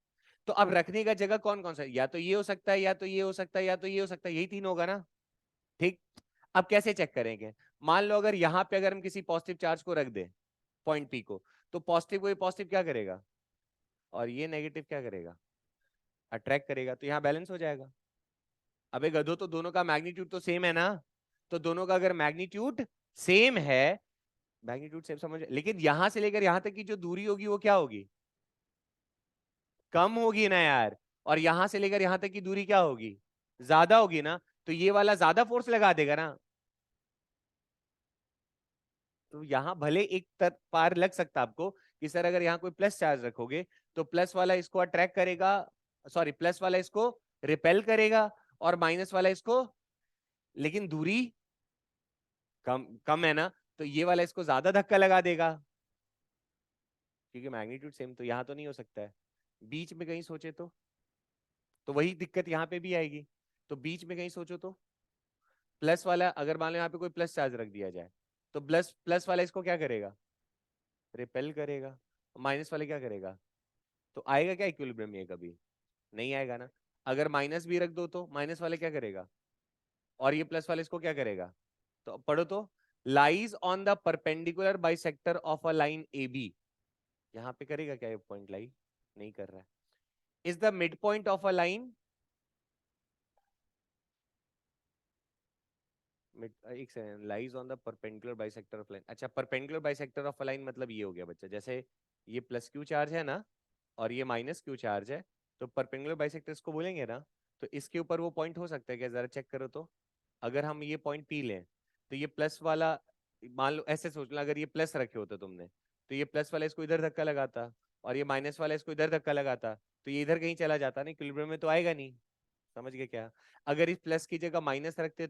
तो अब रखने का जगह कौन कौन सा है? या तो ये हो सकता है, या तो ये हो सकता है, या तो ये हो सकता है, यही तीन होगा ना। ठीक। अब कैसे चेक करेंगे? मान लो अगर यहां पे अगर हम किसी पॉजिटिव चार्ज को रख दे पॉइंट पी को, तो पॉजिटिव को ये पॉजिटिव क्या करेगा और ये नेगेटिव क्या करेगा? अट्रैक्ट करेगा, तो यहाँ बैलेंस हो जाएगा। अबे गधो, तो दोनों का मैग्नीट्यूड तो सेम है ना। तो दोनों का अगर मैग्नीट्यूड सेम है, मैग्नीट्यूड सेम समझ, लेकिन यहां से लेकर यहां तक की जो दूरी होगी वो क्या होगी? कम होगी ना यार। और यहां से लेकर यहां तक की दूरी क्या होगी? ज्यादा होगी ना। तो ये वाला ज्यादा फोर्स लगा देगा ना। तो यहां भले एक पार लग सकता है आपको कि सर अगर यहाँ कोई प्लस चार्ज रखोगे तो प्लस वाला इसको अट्रैक्ट करेगा, सॉरी प्लस वाला इसको रिपेल करेगा, और माइनस वाला इसको, लेकिन दूरी कम कम है ना। तो ये वाला इसको ज्यादा धक्का लगा देगा, क्योंकि मैग्नीट्यूड सेम, तो यहां तो नहीं हो सकता है। बीच में कहीं सोचे तो वही दिक्कत यहाँ पे भी आएगी। तो बीच में कहीं सोचो तो प्लस वाला, अगर मान लो यहाँ पे कोई प्लस चार्ज रख दिया जाए, तो प्लस प्लस वाला इसको क्या करेगा? रिपेल करेगा। माइनस वाले क्या करेगा? तो आएगा क्या इक्विलिब्रियम? ये कभी नहीं आएगा ना। अगर माइनस भी रख दो तो माइनस वाले क्या करेगा, और ये प्लस वाले इसको क्या करेगा? तो पढ़ो तो, lies on the perpendicular bisector of a line A B. यहाँ पे करेगा क्या ये पॉइंट लाई? नहीं कर रहा है। Is the midpoint of a line, एक second, lies on the perpendicular bisector of line. अच्छा, perpendicular bisector of a line मतलब ये हो गया बच्चा, जैसे ये प्लस क्यू चार्ज है ना और ये माइनस क्यू चार्ज है, तो परपेंडिकुलर बाइसेक्टर इसको बोलेंगे ना। तो इसके ऊपर वो पॉइंट हो सकता है क्या? जरा चेक करो तो। अगर हम ये पॉइंट पी लें तो ये प्लस वाला, मान लो ऐसे सोच लो, अगर ये प्लस रखे होते तुमने, तो ये प्लस वाला इसको इधर धक्का लगाता और ये माइनस वाला इसको इधर धक्का लगाता, तो ये इधर कहीं चला जाता नहीं, इक्विलिब्रियम में तो आएगा नहीं। समझ गए क्या? अगर इस प्लस की जगह माइनस रखते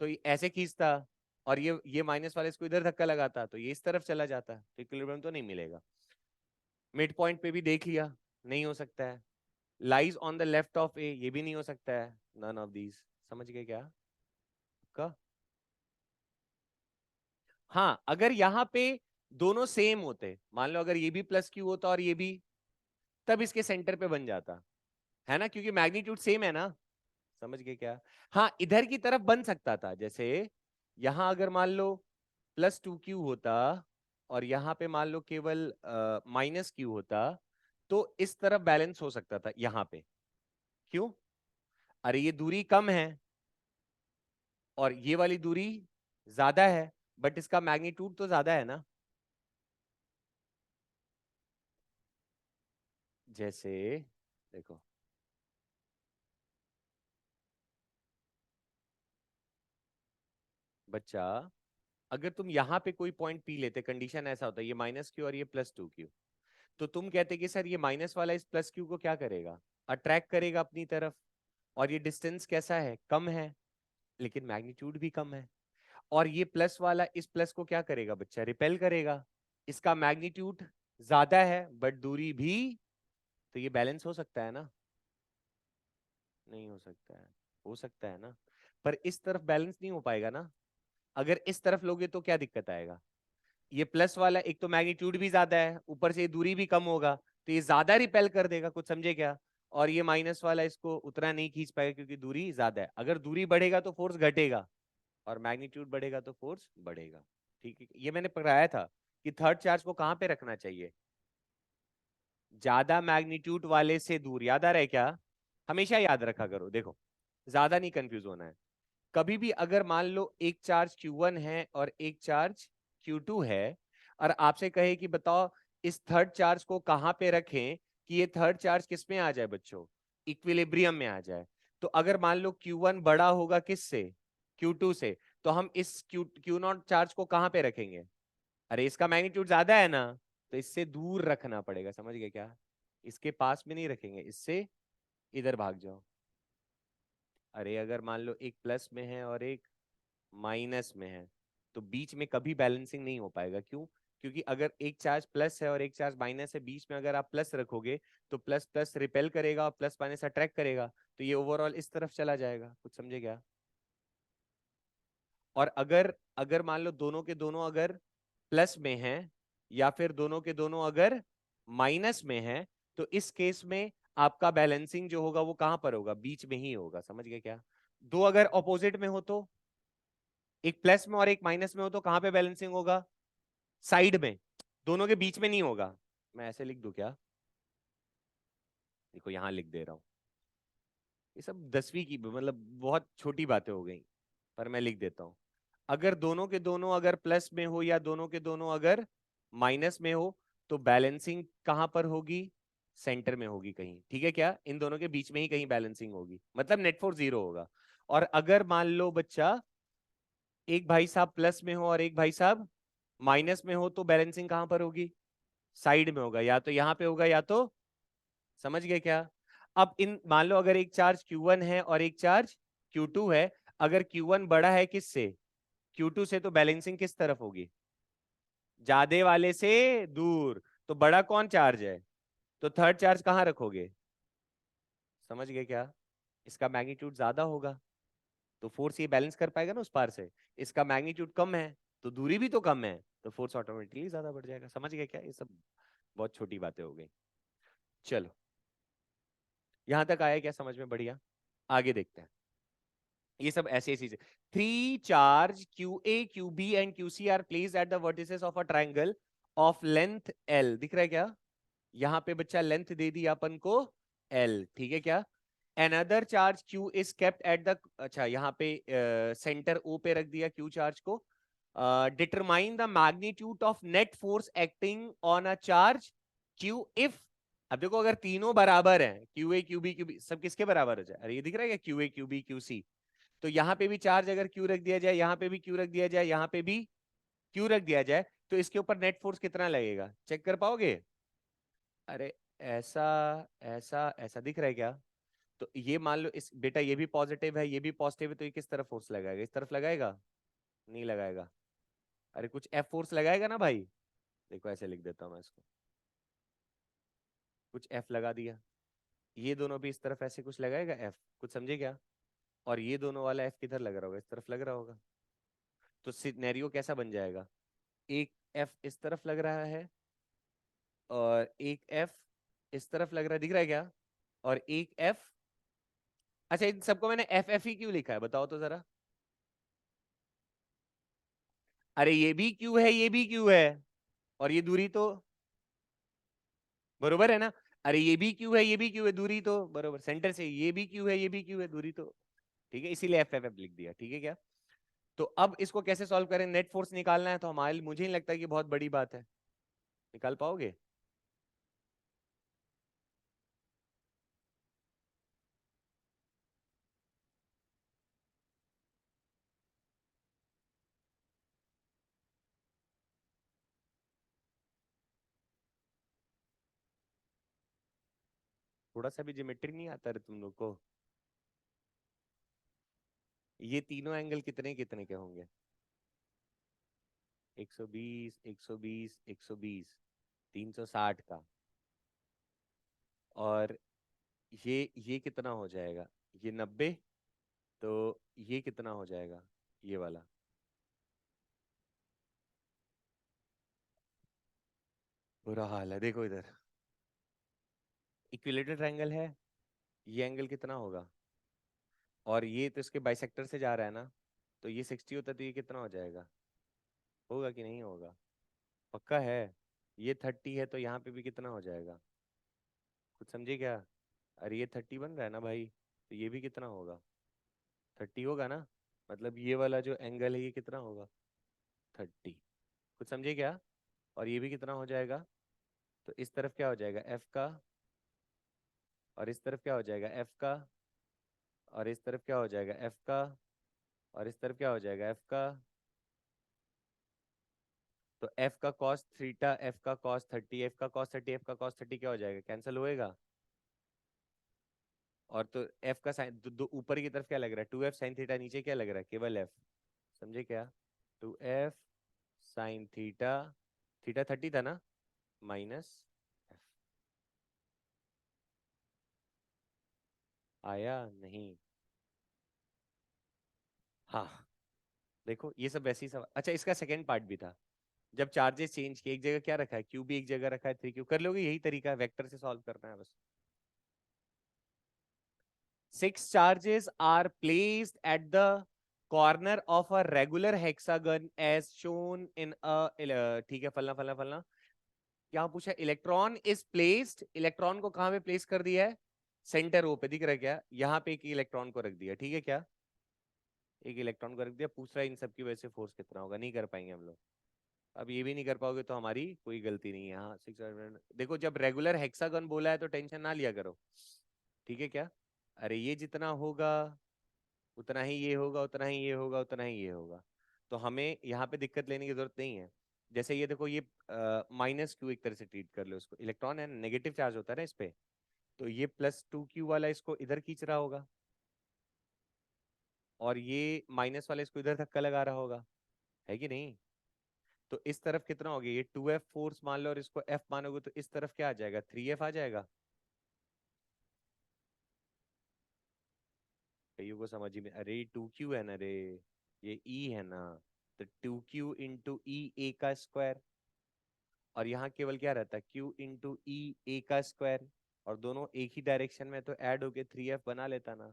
तो ये ऐसे खींचता, और ये माइनस वाले इसको इधर धक्का लगाता तो ये इस तरफ चला जाता, तो इक्विलिब्रियम तो नहीं मिलेगा। मिड पॉइंट पे भी देख लिया, नहीं हो सकता है। Lies on the left of A, ये भी नहीं हो सकता है। None of these. समझ गए क्या? का हाँ, अगर यहाँ पे दोनों सेम होते, मान लो अगर ये भी प्लस क्यू होता और ये भी, तब इसके सेंटर पे बन जाता है ना, क्योंकि मैग्नीट्यूड सेम है ना। समझ गए क्या? हाँ, इधर की तरफ बन सकता था, जैसे यहां अगर मान लो प्लस टू क्यू होता और यहाँ पे मान लो केवल माइनस क्यू होता, तो इस तरफ बैलेंस हो सकता था यहाँ पे। क्यों? अरे ये दूरी कम है और ये वाली दूरी ज्यादा है, बट इसका मैग्नीट्यूड तो ज्यादा है ना। जैसे देखो, बच्चा, अगर तुम यहाँ पे कोई पॉइंट पी लेते, कंडीशन ऐसा होता है, ये माइनस क्यू और ये प्लस टू क्यू, तो तुम कहते कि सर ये माइनस वाला इस प्लस क्यू को क्या करेगा? अट्रैक्ट करेगा अपनी तरफ, और ये डिस्टेंस कैसा है? कम है, लेकिन मैग्नीट्यूड भी कम है। और ये प्लस वाला इस प्लस को क्या करेगा बच्चा? रिपेल करेगा। इसका मैग्नीट्यूड ज्यादा है बट दूरी भी, तो ये बैलेंस हो सकता है ना? नहीं हो सकता है। हो सकता है ना। पर इस तरफ बैलेंस नहीं हो पाएगा ना। अगर इस तरफ लोगे तो क्या दिक्कत आएगा? ये प्लस वाला एक तो मैग्नीट्यूड भी ज्यादा है, ऊपर से दूरी भी कम होगा, तो ये ज्यादा रिपेल कर देगा, कुछ समझे क्या? और ये माइनस वाला इसको उतना नहीं खींच पाएगा क्योंकि दूरी ज्यादा है। अगर दूरी बढ़ेगा तो फोर्स घटेगा, और मैग्नीट्यूड बढ़ेगा तो फोर्स बढ़ेगा। ठीक है, ये मैंने पढ़ाया था कि थर्ड चार्ज को कहां पे रखना चाहिए, ज्यादा मैग्नीट्यूड वाले से दूर। याद आ रहा है क्या? हमेशा याद रखा करो, देखो ज्यादा नहीं कंफ्यूज होना है। कभी भी अगर मान लो एक चार्ज Q1 है और एक चार्ज Q2 है, और आपसे कहे कि बताओ इस थर्ड चार्ज को कहां पे रखें कि ये थर्ड चार्ज किस में आ जाए बच्चों, इक्विलिब्रियम में आ जाए। तो अगर मान लो Q1 बड़ा होगा किससे, Q2 से, तो हम इस Q0 चार्ज को कहां पे रखेंगे? अरे इसका मैग्नीट्यूड ज्यादा है ना, तो इससे दूर रखना पड़ेगा, समझ गए क्या? इसके पास में नहीं रखेंगे, इससे इधर भाग जाओ। अरे अगर मान लो एक प्लस में है और एक माइनस में है, तो बीच में कभी बैलेंसिंग नहीं हो पाएगा। क्यों? क्योंकि अगर एक चार्ज प्लस है और एक चार्ज माइनस है, बीच में अगर आप प्लस रखोगे तो प्लस प्लस रिपेल करेगा और प्लस माइनस अट्रैक्ट करेगा, तो ये ओवरऑल इस तरफ चला जाएगा। कुछ समझे क्या? और अगर अगर मान लो दोनों के दोनों अगर प्लस में हैं, या फिर दोनों के दोनों अगर माइनस में हैं, तो इस केस में आपका बैलेंसिंग जो होगा वो कहां पर होगा? बीच में ही होगा। समझ गए क्या? दो अगर ऑपोजिट में हो तो, एक प्लस में और एक माइनस में हो तो कहां पे बैलेंसिंग होगा? साइड में, दोनों के बीच में नहीं होगा। मैं ऐसे लिख दूं क्या? देखो यहां लिख दे रहा हूं। ये सब 10वीं की मतलब बहुत छोटी बातें हो गई, पर मैं लिख देता हूं। अगर दोनों के दोनों अगर प्लस में हो या दोनों के दोनों अगर माइनस में हो, तो बैलेंसिंग कहां पर होगी? सेंटर में होगी कहीं। ठीक है क्या? इन दोनों के बीच में ही कहीं बैलेंसिंग होगी, मतलब नेट फोर्स जीरो होगा। और अगर मान लो बच्चा एक भाई साहब प्लस में हो और एक भाई साहब माइनस में हो, तो बैलेंसिंग कहां पर होगी? साइड में होगा, या तो यहां पे होगा या तो, समझ गए क्या? अब इन मान लो अगर एक चार्ज Q1 है और एक चार्ज Q2 है, अगर Q1 बड़ा है किससे? Q2 से, तो बैलेंसिंग किस तरफ होगी? ज्यादे वाले से दूर। तो बड़ा कौन चार्ज है, तो थर्ड चार्ज कहां रखोगे? समझ गए क्या? इसका मैग्नीट्यूड ज्यादा होगा, तो फोर्स ये बैलेंस कर पाएगा ना उस पार से। इसका मैग्नीट्यूड कम है, तो दूरी भी तो कम है, तो फोर्स ऑटोमेटिकली ज्यादा बढ़ जाएगा। समझ गए क्या? ये सब बहुत छोटी बातें हो गई। चलो, यहां तक आया क्या समझ में? बढ़िया। आगे देखते हैं। ये सब ऐसी चीजें। Three charge QA, QB and QC are placed at the vertices of a triangle of length L। दिख रहा है क्या? यहाँ पे बच्चा लेंथ दे दी अपन को L। ठीक है क्या? another charge Q is kept at the, अच्छा यहाँ पे सेंटर O पे रख दिया Q चार्ज को। Determine the magnitude of net force acting on a charge Q if, अब देखो अगर तीनों बराबर हैं QA QB QB सब किसके बराबर हो जाए? अरे ये दिख रहा है क्या? QA QB QC। तो यहाँ पे भी चार्ज अगर Q रख दिया जाए, यहाँ पे भी Q रख दिया जाए, यहाँ पे भी Q रख दिया जाए, तो इसके ऊपर नेट फोर्स कितना लगेगा? चेक कर पाओगे? अरे ऐसा ऐसा ऐसा दिख रहा है क्या? तो ये मान लो इस बेटा ये भी पॉजिटिव है, ये भी पॉजिटिव है, तो ये किस तरफ फोर्स लगाएगा? इस तरफ लगाएगा? नहीं लगाएगा। अरे कुछ F फोर्स लगाएगा ना भाई। देखो ऐसे लिख देता हूं मैं इसको, कुछ F लगा दिया। ये दोनों भी इस तरफ ऐसे कुछ लगाएगा F। कुछ समझे क्या? और ये दोनों वाला F किधर लग रहा होगा? इस तरफ लग रहा होगा। तो सिनेरियो कैसा बन जाएगा? एक F इस तरफ लग रहा है, और एक F इस तरफ लग रहा है। दिख रहा है क्या? और एक F, अच्छा इन सबको मैंने FF ही क्यों लिखा है बताओ तो जरा? अरे ये भी Q है, ये भी Q है, और ये दूरी तो बरोबर है ना? अरे ये भी Q है, ये भी Q है, दूरी तो बरोबर सेंटर से, ये भी Q है, ये भी Q है, दूरी तो, ठीक है, इसीलिए FF लिख दिया। ठीक है क्या? तो अब इसको कैसे सॉल्व करें? नेट फोर्स निकालना है, तो हमारे मुझे नहीं लगता कि बहुत बड़ी बात है। निकाल पाओगे? थोड़ा सा भी ज्योमेट्री नहीं आता रे तुम लोग को? ये तीनों एंगल कितने कितने के होंगे? 120, 120, 120, 360 का। और ये कितना हो जाएगा? ये 90, तो ये कितना हो जाएगा, ये वाला? बुरा हाल है, देखो इधर इक्विलेटरल ट्रायंगल है, ये एंगल कितना होगा, और ये तो इसके बाइसेक्टर से जा रहा है ना, तो ये 60 होता है, तो ये कितना हो जाएगा, होगा कि नहीं होगा? पक्का है? ये 30 है, तो यहाँ पे भी कितना हो जाएगा, कुछ समझे क्या? अरे ये 30 बन रहा है ना भाई, तो ये भी कितना होगा, 30 होगा ना, मतलब ये वाला जो एंगल है ये कितना होगा, 30। कुछ समझे क्या? और ये भी कितना हो जाएगा, तो इस तरफ क्या हो जाएगा एफ का, और इस तरफ क्या हो जाएगा एफ का, और इस तरफ क्या हो जाएगा एफ का, और इस तरफ क्या हो जाएगा एफ का। तो एफ का कॉस थीटा, एफ का कॉस 30, एफ का कॉस 30, एफ का कॉस 30 क्या हो जाएगा, कैंसिल होएगा। और तो एफ का साइन दो ऊपर की तरफ क्या लग रहा है, 2f साइन थीटा, नीचे क्या लग रहा है, केवल एफ। समझे क्या? 2f साइन थीटा, थीटा 30 था ना, माइनस एफ। आया नहीं? हाँ, देखो ये सब वैसे ही सब। अच्छा, इसका सेकंड पार्ट भी था, जब चार्जेस चेंज किए, एक जगह क्या रखा है क्यू, भी एक जगह रखा है 3 क्यू, कर लोगे, यही तरीका है, वेक्टर से सॉल्व करना है बस। 6 charges are placed at the corner of a regular hexagon as shown in a ठीक है, फलना फलना फलना। क्या पूछा, इलेक्ट्रॉन इज प्लेस्ड, इलेक्ट्रॉन को कहां पे प्लेस कर दिया है, सेंटर ओ पे, दिख रहा है क्या, यहाँ पे एक इलेक्ट्रॉन को रख दिया, ठीक है क्या, एक इलेक्ट्रॉन को रख दिया। पूछ रहा है इन सब की वजह से फोर्स कितना होगा, नहीं कर पाएंगे हम लोग। अब ये भी नहीं कर पाओगे तो हमारी कोई गलती नहीं है। हाँ 6, देखो जब रेगुलर हेक्सागन बोला है तो टेंशन ना लिया करो, ठीक है क्या। अरे ये जितना होगा उतना ही ये होगा, उतना ही ये होगा, उतना ही ये होगा, तो हमें यहाँ पे दिक्कत लेने की जरूरत नहीं है। जैसे ये देखो, ये माइनस क्यू एक तरह से ट्रीट कर लो इसको, इलेक्ट्रॉन है, नेगेटिव चार्ज होता है ना इस पे, तो ये +2q वाला इसको इधर खींच रहा होगा, और ये माइनस वाला इसको इधर धक्का लगा रहा होगा, है कि नहीं। तो इस तरफ कितना हो गया, ये 2f फोर्स मान लो और इसको f मानोगे, तो इस तरफ क्या आ जाएगा, 3f आ जाएगा। कईयों को समझ ही में, अरे 2q है ना रे, ये e है ना, तो 2q इंटू ई ए का स्क्वायर, और यहाँ केवल क्या रहता है, q इंटू ई ए का स्क्वायर, और दोनों एक ही डायरेक्शन में, तो ऐड होके 3f बना लेता ना।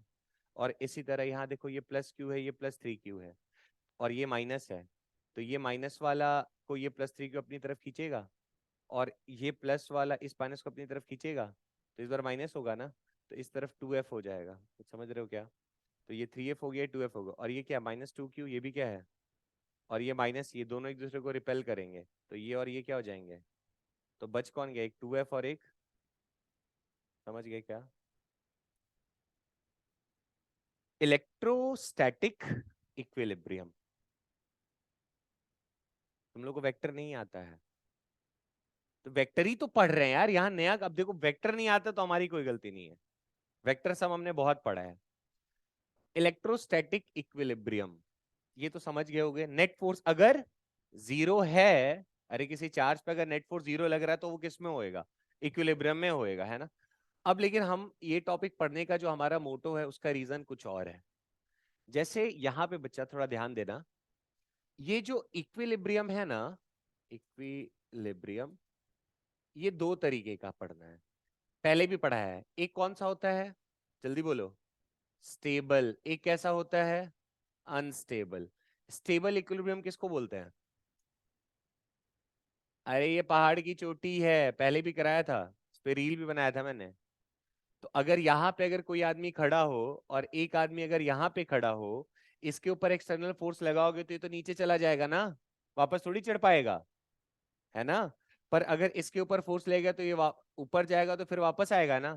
और इसी तरह यहाँ देखो, ये +q है, ये +3q है, और ये माइनस है, तो ये माइनस वाला को ये +3q अपनी तरफ खींचेगा, और ये प्लस वाला इस माइनस को अपनी तरफ खींचेगा, तो इस बार माइनस होगा ना, तो इस तरफ 2f हो जाएगा, कुछ समझ रहे हो क्या। तो ये 3f हो गया, 2f होगा, और ये क्या -2q, ये भी क्या है, और ये माइनस, ये दोनों एक दूसरे को रिपेल करेंगे, तो ये और ये क्या हो जाएंगे, तो बच कौन गया, एक 2f और एक, समझ गए क्या। Electrostatic equilibrium. तुम लोग को वेक्टर नहीं आता है, तो वेक्टर ही तो पढ़ रहे हैं यार यहाँ नया, अब देखो वेक्टर नहीं आता तो हमारी कोई गलती नहीं है, वेक्टर सब हमने बहुत पढ़ा है। इलेक्ट्रोस्टैटिक इक्विलिब्रियम, ये तो समझ गए होगे, नेट फोर्स अगर जीरो है, अरे किसी चार्ज पे अगर नेट फोर्स जीरो लग रहा है तो वो किस में होएगा, इक्विलिब्रियम में होएगा, है ना। अब लेकिन हम ये टॉपिक पढ़ने का जो हमारा मोटो है उसका रीजन कुछ और है। जैसे यहाँ पे बच्चा थोड़ा ध्यान देना, ये जो इक्विलिब्रियम है ना, इक्विलिब्रियम, ये दो तरीके का पढ़ना है, पहले भी पढ़ा है। एक कौन सा होता है, जल्दी बोलो, स्टेबल। एक कैसा होता है, अनस्टेबल। स्टेबल इक्विलिब्रियम किसको बोलते हैं, अरे ये पहाड़ की चोटी है, पहले भी कराया था, इस पे रील भी बनाया था मैंने। तो अगर यहाँ पे अगर कोई आदमी खड़ा हो और एक आदमी अगर यहाँ पे खड़ा हो, इसके ऊपर एक्सटर्नल फोर्स लगाओगे तो ये तो नीचे चला जाएगा ना, वापस थोड़ी चढ़ पाएगा, है ना। पर अगर इसके ऊपर फोर्स लगेगा तो ये ऊपर जाएगा, तो फिर वापस आएगा ना।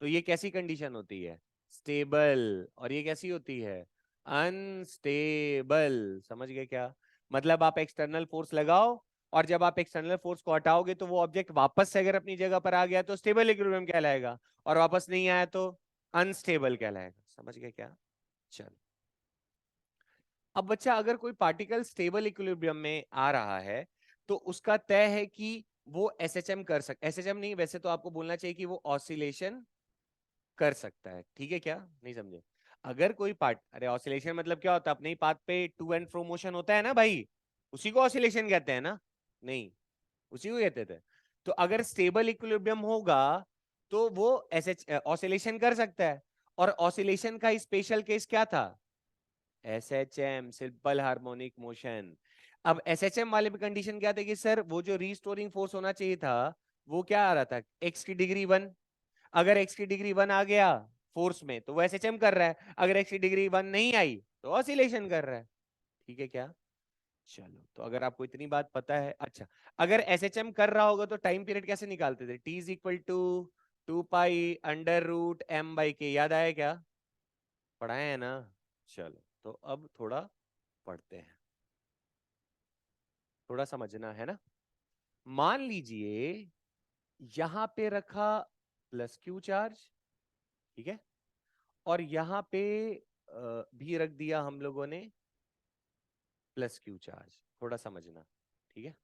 तो ये कैसी कंडीशन होती है, स्टेबल। और ये कैसी होती है, अनस्टेबल। समझ गए क्या, मतलब आप एक्सटर्नल फोर्स लगाओ, और जब आप एक्सटर्नल फोर्स को हटाओगे तो वो ऑब्जेक्ट वापस से अगर अपनी जगह पर आ गया तो स्टेबल इक्विलिब्रियम कहलाएगा, और वापस नहीं आया तो अनस्टेबल कहलाएगा। समझ गए क्या। चलो, अब बच्चा अगर कोई पार्टिकल स्टेबल इक्विलिब्रियम में आ रहा है तो उसका तय है कि वो एसएचएम कर सकता, एसएचएम नहीं, वैसे तो आपको बोलना चाहिए कि वो ऑसिलेशन कर सकता है, ठीक है क्या, नहीं समझे। अगर कोई पार्ट, अरे ऑसिलेशन मतलब क्या होता है, अपने ही पाथ पे टू एंड फ्रो मोशन होता है ना भाई, उसी को ऑसिलेशन कहते हैं ना? नहीं, उसी को कहते थे। तो अगर स्टेबल इक्विलिब्रियम होगा तो वो ऐसे ऑसिलेशन कर सकता है। और ऑसिलेशन का स्पेशल केस क्या था? SHM, simple harmonic motion. अब एसएचएम वाले में कंडीशन क्या थी कि सर वो जो रीस्टोरिंग फोर्स होना चाहिए था वो क्या आ रहा था, एक्स की डिग्री 1। अगर एक्स की डिग्री 1 आ गया फोर्स में तो वो एसएचएम कर रहा है, अगर एक्स की डिग्री 1 नहीं आई तो ऑसिलेशन कर रहा है। ठीक है क्या? चलो, तो अगर आपको इतनी बात पता है, अच्छा, अगर एसएचएम कर रहा होगा तो टाइम पीरियड कैसे निकालते थे? T is equal to 2 pi under root m/k, याद आया क्या? पढ़ाए है ना? चलो, तो अब थोड़ा पढ़ते हैं, थोड़ा समझना है ना। मान लीजिए यहां पे रखा प्लस क्यू चार्ज, ठीक है, और यहां पे भी रख दिया हम लोगों ने प्लस क्यू चार्ज, थोड़ा समझना, ठीक है।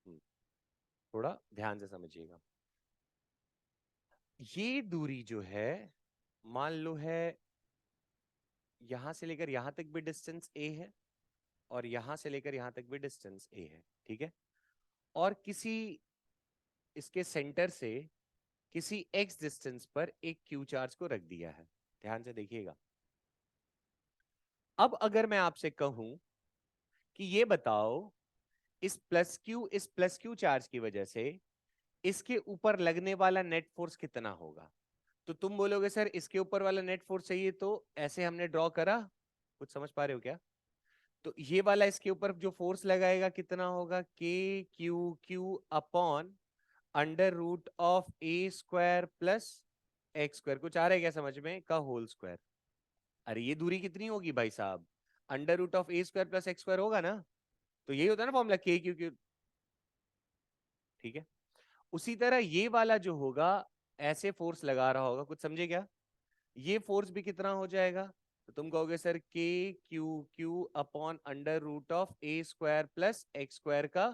हम्म, थोड़ा ध्यान से समझिएगा। ये दूरी जो है, मान लो है, यहां से लेकर यहां तक भी डिस्टेंस ए है, और यहां से लेकर यहां तक भी डिस्टेंस ए है, ठीक है। और किसी इसके सेंटर से किसी एक्स डिस्टेंस पर एक क्यू चार्ज को रख दिया है। ध्यान से देखिएगा। अब अगर मैं आपसे कहूं कि ये बताओ, इस प्लस क्यू चार्ज की वजह से इसके ऊपर लगने वाला नेट फोर्स कितना होगा, तो तुम बोलोगे सर इसके ऊपर वाला नेट फोर्स चाहिए तो ऐसे हमने ड्रॉ करा, कुछ समझ पा रहे हो क्या? तो ये वाला इसके ऊपर जो फोर्स लगाएगा कितना होगा, k q q upon under root of a² plus x²। कुछ आ रहा है क्या समझ में, का होल स्क्वायर। अरे ये दूरी कितनी होगी भाई साहब, under root of a² plus x² होगा ना? तो यही होता है ना फॉर्मूला, के क्यू क्यू, ठीक है। उसी तरह ये वाला जो होगा, ऐसे फोर्स लगा रहा होगा, कुछ समझे क्या? ये फोर्स भी कितना हो जाएगा, तो तुम कहोगे sir k q q upon under root of a² plus x² का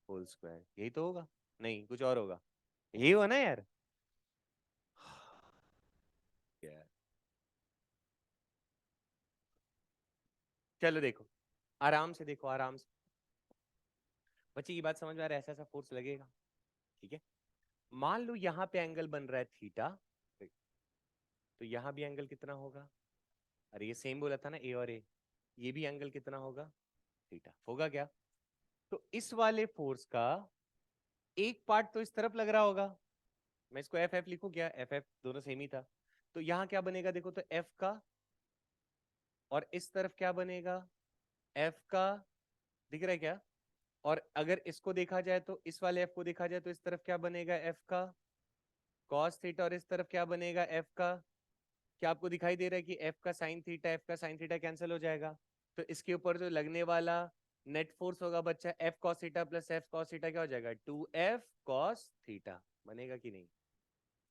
होल स्क्वायर, यही तो होगा। नहीं, कुछ और होगा, यही हुआ ना यार? यार, चलो देखो, आराम से देखो, आराम से। बच्चे की बात समझ में आ रहा है? ऐसा ऐसा फोर्स लगेगा, ठीक है। मान लो यहाँ पे एंगल बन रहा है थीटा, तो यहाँ भी एंगल कितना होगा? अरे ये सेम बोला था ना, ए और ए, ये भी एंगल कितना होगा, थीटा होगा क्या? तो इस वाले फोर्स का एक पार्ट तो इस तरफ लग रहा होगा, मैं इसको एफ एफ लिखूं क्या, एफ एफ दोनों सेम ही था। तो यहाँ क्या बनेगा देखो, तो एफ का, और इस तरफ क्या बनेगा, एफ का, दिख रहा है क्या? और अगर इसको देखा जाए तो, इस वाले एफ को देखा जाए तो इस तरफ क्या बनेगा, एफ का कॉस थीटा, और इस तरफ क्या बनेगा, एफ का, क्या आपको दिखाई दे रहा है कि एफ का साइन थीटा, एफ का साइन थीटा कैंसिल हो जाएगा। तो इसके ऊपर जो लगने वाला नेट फोर्स होगा बच्चा, F cos theta plus F cos theta क्या हो जाएगा, 2f cos थीटा, बनेगा कि नहीं?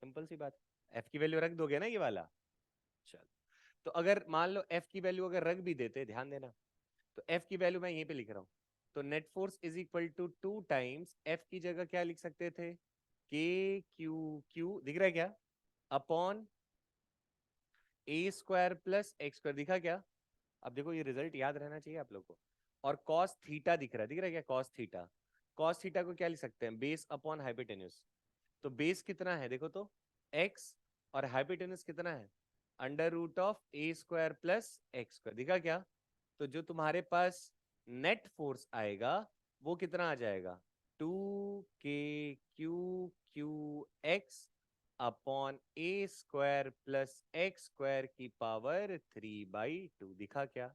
सिंपल सी बात, एफ की वैल्यू रख दोगे ना ये वाला। चल, तो अगर मान लो एफ की वैल्यू अगर रख भी देते, ध्यान देना, तो एफ की वैल्यू मैं यहीं पे लिख रहा हूँ, तो net force is equal to 2 times F की जगह क्या लिख सकते थे, के क्यू क्यू, दिख रहा है क्या, अपॉन a² प्लस x², दिखा क्या? अब देखो ये रिजल्ट याद रहना चाहिए आप लोग को। और cos थीटा दिख रहा है क्या, cos थीटा, cos थीटा को क्या लिख सकते हैं, बेस अपॉन हाइपोटेन्यूज। तो बेस कितना है देखो तो, x, और हाइपोटेन्यूज कितना है, under root of a² plus x², दिखा क्या? तो जो तुम्हारे पास नेट फोर्स आएगा वो कितना आ जाएगा, 2k Q upon a² plus x² की पावर 3/2, दिखा क्या?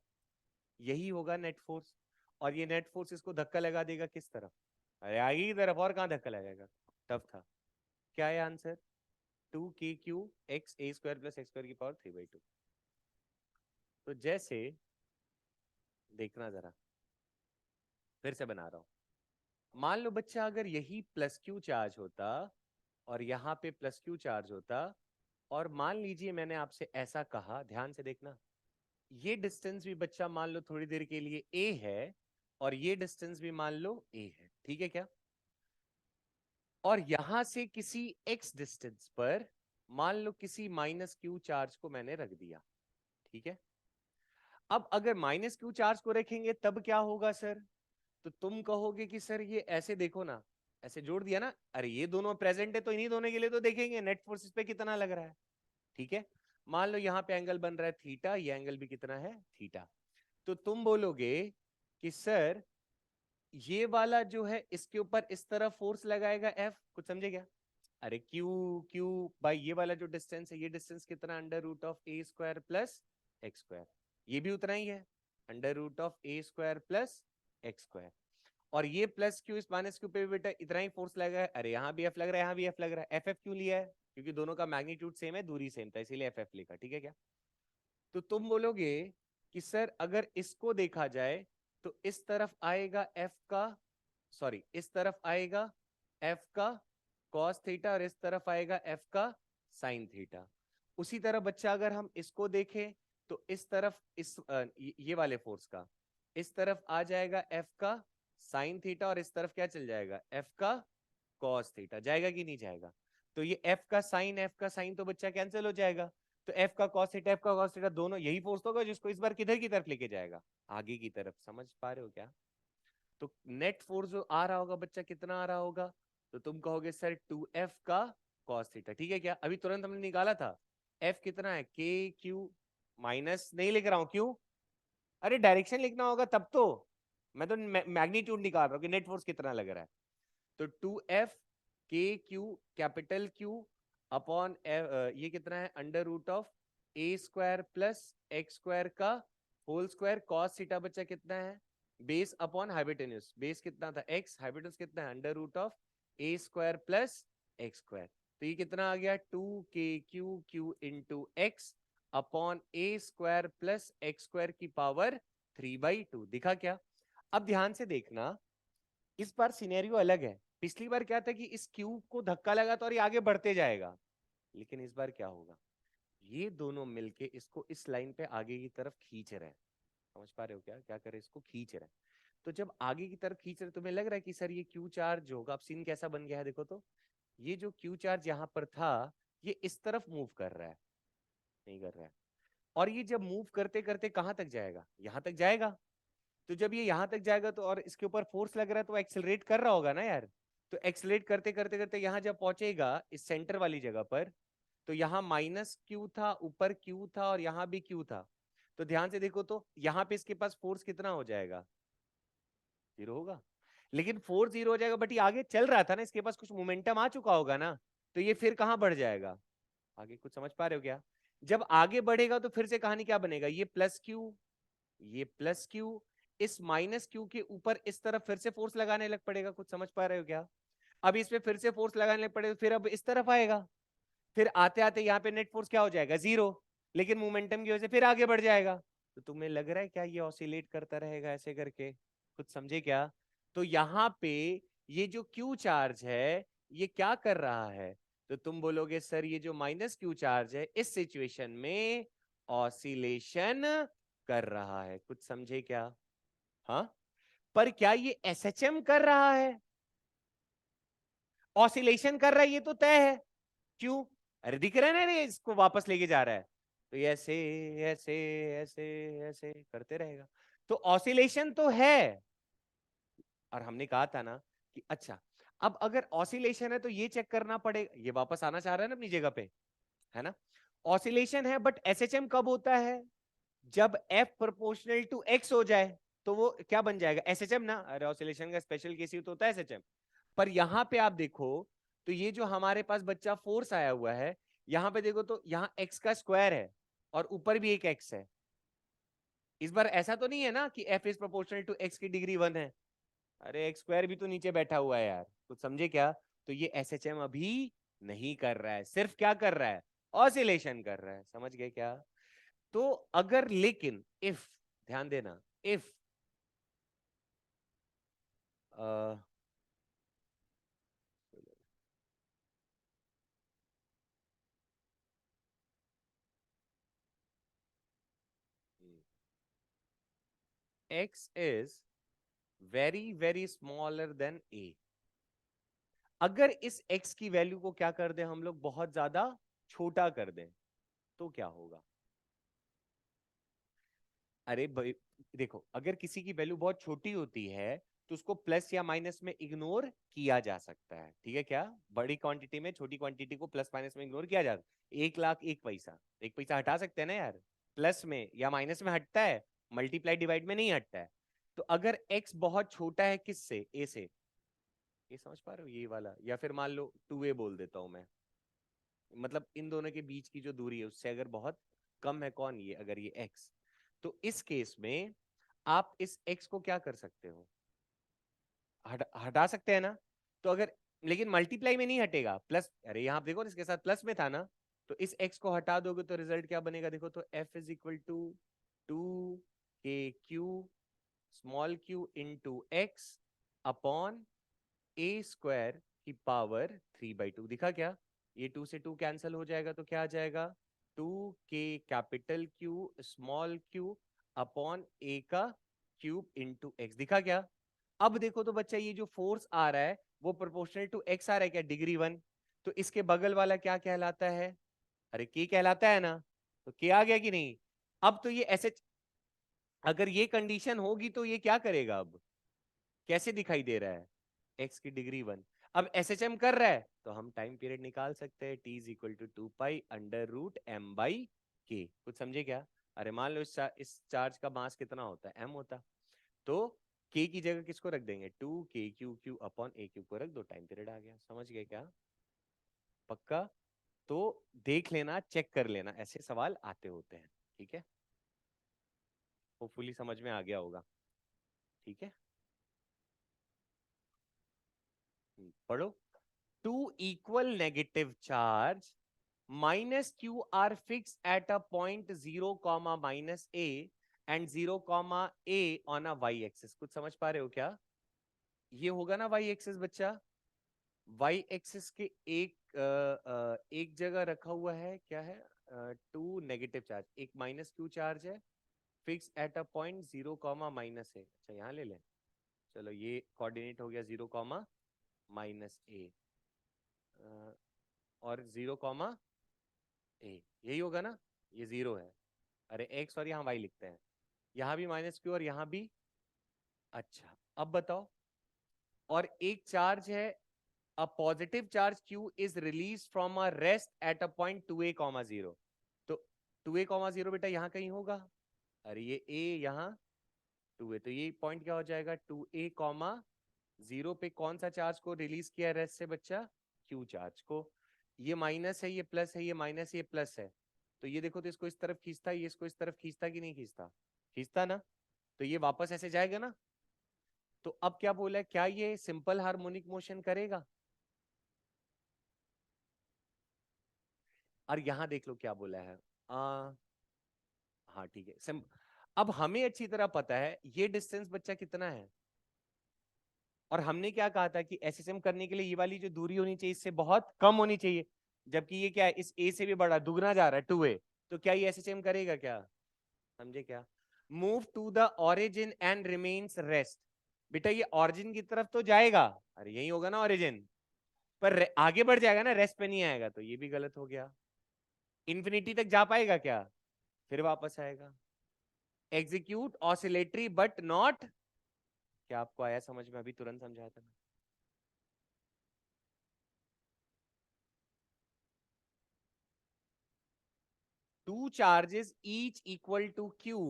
यही होगा नेट फोर्स। और ये नेट फोर्स इसको धक्का लगा देगा किस तरफ, अरे आगे की तरफ, और कहाँ धक्का लगाएगा, टफ था। क्या है answer, 2k Q x a² plus x² की पावर 3/2। तो जैसे देखना जरा, फिर से बना रहा हूं, मान लो बच्चा अगर यही प्लस क्यू चार्ज होता और यहाँ पे प्लस क्यू चार्ज होता, और मान लीजिए मैंने आपसे ऐसा कहा, ध्यान से देखना, ये डिस्टेंस भी बच्चा मान लो थोड़ी देर के लिए a है और ये डिस्टेंस भी मान लो a है, ठीक है क्या? और यहां से किसी x डिस्टेंस पर मान लो किसी माइनस क्यू चार्ज को मैंने रख दिया, ठीक है? अब अगर माइनस क्यू चार्ज को रखेंगे तब क्या होगा सर? तो तुम कहोगे कि सर ये ऐसे देखो ना, ऐसे जोड़ दिया ना, अरे ये दोनों प्रेजेंट है तो इन्हीं दोनों के लिए तो देखेंगे नेट फोर्स इस पे कितना लग रहा है, ठीक है? मान लो यहाँ पे एंगल बन रहा है थीटा, ये एंगल भी कितना है थीटा। तो तुम बोलोगे कि सर ये वाला जो है इसके ऊपर इस तरफ फोर्स लगाएगा F, कुछ समझे क्या? अरे क्यू क्यू बाई ये वाला जो डिस्टेंस है, ये डिस्टेंस कितना, under root of a square plus x square, ये भी उतना ही है, under root of a square plus x square. और ये प्लस क्यू इस माइनस क्यू पे भी बेटा इतना ही फोर्स लगा है, अरे यहाँ भी एफ लग रहा है यहाँ भी एफ लग रहा है, एफ एफ क्यों लिया है? क्योंकि दोनों का मैग्नीट्यूड सेम है, दूरी सेम था, इसीलिए एफ एफ लिखा, ठीक है क्या? तो तुम बोलोगे कि सर अगर इसको देखा जाए तो इस तरफ आएगा एफ का, सॉरी इस तरफ आएगा एफ का कॉस थीटा और इस तरफ आएगा एफ का साइन थीटा। उसी तरह बच्चा अगर हम इसको देखें तो इस तरफ ये वाले फोर्स का इस तरफ आ जाएगा एफ का साइन थीटा और इस तरफ क्या चल जाएगा एफ का कॉस थीटा, जाएगा कि नहीं जाएगा? तो ये एफ का साइन तो बच्चा कैंसिल हो जाएगा, तो एफ का कॉस थीटा एफ का कॉस थीटा दोनों यही फोर्स होगा जिसको इस बार किधर की तरफ लेके जाएगा, आगे की तरफ। समझ पा रहे हो क्या? तो नेट फोर्स जो आ रहा होगा बच्चा कितना आ रहा होगा? तो तुम कहोगे सर 2f का cos थीटा, ठीक है क्या? अभी तुरंत हमने निकाला था, f कितना है k q, माइनस नहीं लिख रहा हूं क्यों? अरे डायरेक्शन लिखना होगा तब तो, मैं तो मैग्नीट्यूड निकाल रहा हूँ कि नेट फोर्स कितना लग रहा है। तो 2f k q capital Q upon ये कितना है, under root of a square plus x square का होल स्क्वायर, कॉस थीटा बच्चा कितना है, बेस अपॉन हाइपोटेन्यूज, बेस कितना था x, हाइपोटेन्यूज कितना है, under root of a square plus x square. तो ये कितना आ गया 2kq into x upon a square plus x square की पावर 3/2, दिखा क्या? अब ध्यान से देखना, इस बार सिनेरियो अलग है। पिछली बार क्या था कि इस क्यूब को धक्का लगा तो और ये आगे बढ़ते जाएगा, लेकिन इस बार क्या होगा, ये दोनों मिलके इसको इस लाइन पे आगे की तरफ खींच रहे हैं। समझ पा रहे हो क्या, क्या करे, इसको खींच रहे हैं। तो जब आगे की तरफ खींच रहे, तुम्हें लग रहा है कि सर ये क्यू चार्ज होगा, अब सीन कैसा बन गया है देखो तो, ये जो क्यू चार्ज यहाँ पर था ये इस तरफ मूव कर रहा है, नहीं कर रहा है, और ये जब मूव करते करते कहां तक जाएगा, यहां तक जाएगा। तो जब ये यहां तक जाएगा तो और इसके ऊपर फोर्स लग रहा है तो एक्सेलरेट कर रहा होगा ना यार। तो एक्सेलरेट करते करते करते यहां जब पहुंचेगा इस सेंटर वाली जगह पर, तो यहाँ माइनस क्यू था, ऊपर क्यू था और यहाँ भी क्यू था। तो ध्यान से देखो तो यहाँ पे इसके पास फोर्स कितना हो जाएगा, 0 होगा। लेकिन फोर्स 0 हो जाएगा, बट ये आगे चल रहा था ना, इसके पास कुछ मोमेंटम आ चुका होगा ना, तो ये फिर कहां बढ़ जाएगा आगे, कुछ समझ पा रहे हो क्या? जब आगे बढ़ेगा तो फिर से कहानी क्या बनेगा, ये प्लस क्यू, ये प्लस क्यू, इस माइनस क्यू के ऊपर इस तरफ फिर से फोर्स लगाने लग पड़ेगा, कुछ समझ पा रहे हो क्या? अब इस पे फिर से फोर्स लगाने लग पड़ेगा, फिर अब इस तरफ आएगा, फिर आते आते यहाँ पे नेट फोर्स क्या हो जाएगा 0, लेकिन मोमेंटम की वजह से फिर आगे बढ़ जाएगा। तो तुम्हें लग रहा है क्या ये ऑसिलेट करता रहेगा ऐसे करके, कुछ समझे क्या? तो यहाँ पे ये जो क्यू चार्ज है ये क्या कर रहा है? तो तुम बोलोगे सर ये जो माइनस क्यू चार्ज है इस सिचुएशन में ऑसिलेशन कर रहा है, कुछ समझे क्या? हाँ, पर क्या ये एसएचएम कर रहा है? ऑसिलेशन कर रहा है ये तो तय है, क्यों? अरे दिख रहा है ना, रे इसको वापस लेके जा रहा है, तो ये ऐसे ऐसे ऐसे ऐसे करते रहेगा, तो ऑसिलेशन तो है। और हमने कहा था ना कि अच्छा, अब अगर ऑसिलेशन है तो ये चेक करना पड़ेगा, ये वापस आना चाह रहा है ना अपनी जगह पे, है ना? ऑसिलेशन है, बट एसएचएम कब होता है? जब एफ प्रोपोर्शनल टू एक्स हो जाए तो वो क्या बन जाएगा, एसएचएम ना। अरे ऑसिलेशन का स्पेशल केस ही तो होता है एसएचएम। पर यहां पे आप देखो तो ये जो हमारे पास बच्चा फोर्स आया हुआ है, यहां पे देखो तो यहाँ एक्स का स्क्वायर है और ऊपर भी एक एक्स है। इस बार ऐसा तो नहीं है ना कि F is proportional to x की डिग्री 1 है। अरे एक्स स्क्वायर भी तो नीचे बैठा हुआ है यार, कुछ समझे क्या? तो ये एसएचएम अभी नहीं कर रहा है, सिर्फ क्या कर रहा है, ऑसिलेशन कर रहा है, समझ गए क्या? तो अगर, लेकिन इफ, ध्यान देना, if x is very very smaller than a, अगर इस x की वैल्यू को क्या कर दें हम लोग, बहुत ज्यादा छोटा कर दें, तो क्या होगा? अरे भाई देखो, अगर किसी की वैल्यू बहुत छोटी होती है तो उसको प्लस या माइनस में इग्नोर किया जा सकता है, ठीक है क्या? बड़ी क्वांटिटी में छोटी क्वांटिटी को प्लस माइनस में इग्नोर किया जा सकता है। 1 लाख 1 पैसा, 1 पैसा हटा सकते हैं ना यार, प्लस में या माइनस में हटता है, मल्टीप्लाई डिवाइड में नहीं हटता है। तो अगर x बहुत छोटा है किससे, a से, ये समझ पा रहे हो, ये वाला, या फिर मान लो 2a बोल देता हूं मैं, मतलब इन दोनों के बीच की जो दूरी है उससे अगर बहुत कम है, कौन, ये, अगर ये x, तो इस केस में आप इस x को क्या कर सकते हो, हटा सकते हैं ना। तो अगर, लेकिन मल्टीप्लाई में नहीं हटेगा, प्लस, अरे यहाँ देखो इसके साथ प्लस में था ना, तो इस x को हटा दोगे तो रिजल्ट क्या बनेगा, देखो तो f is equal to 2 k q small q into x upon a square की पावर 3/2, दिखा क्या? ये 2 से 2 कैंसिल हो जाएगा तो क्या आ जाएगा, 2k capital Q small q upon a का क्यूब इंटू एक्स, दिखा क्या? अब देखो तो बच्चा, ये जो फोर्स आ रहा है वो प्रोपोर्शनल टू एक्स आ रहा है क्या, डिग्री 1, तो इसके बगल वाला क्या कहलाता है, अरे के कहलाता है ना, तो के आ गया कि नहीं? अब तो ये ऐसे, अगर ये कंडीशन होगी तो ये क्या करेगा, अब कैसे दिखाई दे रहा है, एक्स की डिग्री 1। अब एसएचएम कर रहा है तो हम टाइम पीरियड निकाल सकते हैं, T is equal to 2 pi under root m/k, कुछ समझे क्या? अरे मान लो इस चार्ज का मास कितना होता है, m होता, तो k की जगह किसको रख देंगे, 2 k q upon a cube को रख दो, टाइम पीरियड आ गया, समझ गए क्या? पक्का? तो देख लेना, चेक कर लेना, ऐसे सवाल आते होते हैं, ठीक है? होपफुली समझ में आ गया होगा, ठीक है? पढ़ो। Two equal negative charge minus q are fixed at a point 0 comma minus a and 0 comma a on a y axis, कुछ समझ पा रहे हो क्या? ये होगा ना y axis बच्चा, y axis के एक जगह रखा हुआ है, क्या है, टू नेगेटिव चार्ज, एक माइनस q चार्ज है, fix at a point 0 comma minus A, अच्छा यहाँ ले लें, चलो ये कोऑर्डिनेट हो गया 0 कॉमा माइनस ए और 0 कॉमा ए, यही होगा ना, ये 0 है, अरे एक्स और यहाँ वाई लिखते हैं, यहाँ भी माइनस क्यू और यहाँ भी, अच्छा अब बताओ, और एक चार्ज है, a positive charge q is release from a rest at a point 2a, 0, तो 2a, 0 बेटा यहाँ कहीं होगा, अरे ये a यहाँ 2a, तो ये पॉइंट क्या हो जाएगा, 2a, 0 पे कौन सा चार्ज को रिलीज किया रेस्ट से बच्चा, q चार्ज को, ये माइनस है, ये प्लस है, ये माइनस, ये प्लस है, तो ये देखो तो इसको इस तरफ खींचता, ये इसको इस तरफ खींचता कि नहीं खींचता, खींचता ना, तो ये वापस ऐसे जाएगा ना, तो अब क्या बोला है, क्या ये सिंपल हार्मोनिक मोशन करेगा? और यहां देख लो क्या बोला है, हाँ ठीक है, अब हमें अच्छी तरह पता है ये डिस्टेंस बच्चा कितना है, और हमने क्या कहा था कि एसएसएम करने के लिए ये वाली जो दूरी होनी चाहिए इससे बहुत कम होनी चाहिए, जबकि ये क्या है, इस ए से भी बड़ा दुगना जा रहा है 2a, तो क्या ये एसएसएम करेगा क्या, समझे क्या? Move to the origin and remains rest, बेटा ये ऑरिजिन की तरफ तो जाएगा, अरे यही होगा ना ऑरिजिन, पर आगे बढ़ जाएगा ना, रेस्ट पे नहीं आएगा, तो ये भी गलत हो गया, इंफिनिटी तक जा पाएगा क्या, फिर वापस आएगा, एग्जीक्यूट ऑसिलेटरी बट नॉट, क्या आपको आया समझ में, अभी तुरंत समझाया था। Two charges each equal to Q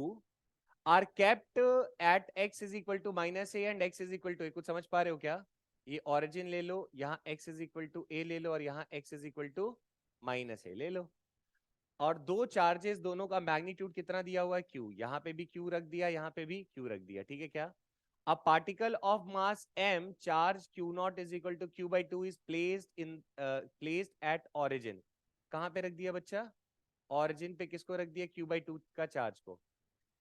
are kept at x is equal to minus A and x is equal to A, कुछ समझ पा रहे हो क्या? ये ओरिजिन ले लो, यहाँ x is equal to A ले लो, और यहाँ x is equal to minus A ले लो, और दो चार्जेस दोनों का मैग्नीट्यूड कितना दिया हुआ है, q, यहाँ पे भी q रख दिया, यहाँ पे भी q रख दिया, ठीक है क्या? A particle of mass m charge q naught is equal to q by 2 is placed at origin, कहाँ पे रख दिया बच्चा, origin पे किसको रख दिया, q by 2 का चार्ज को,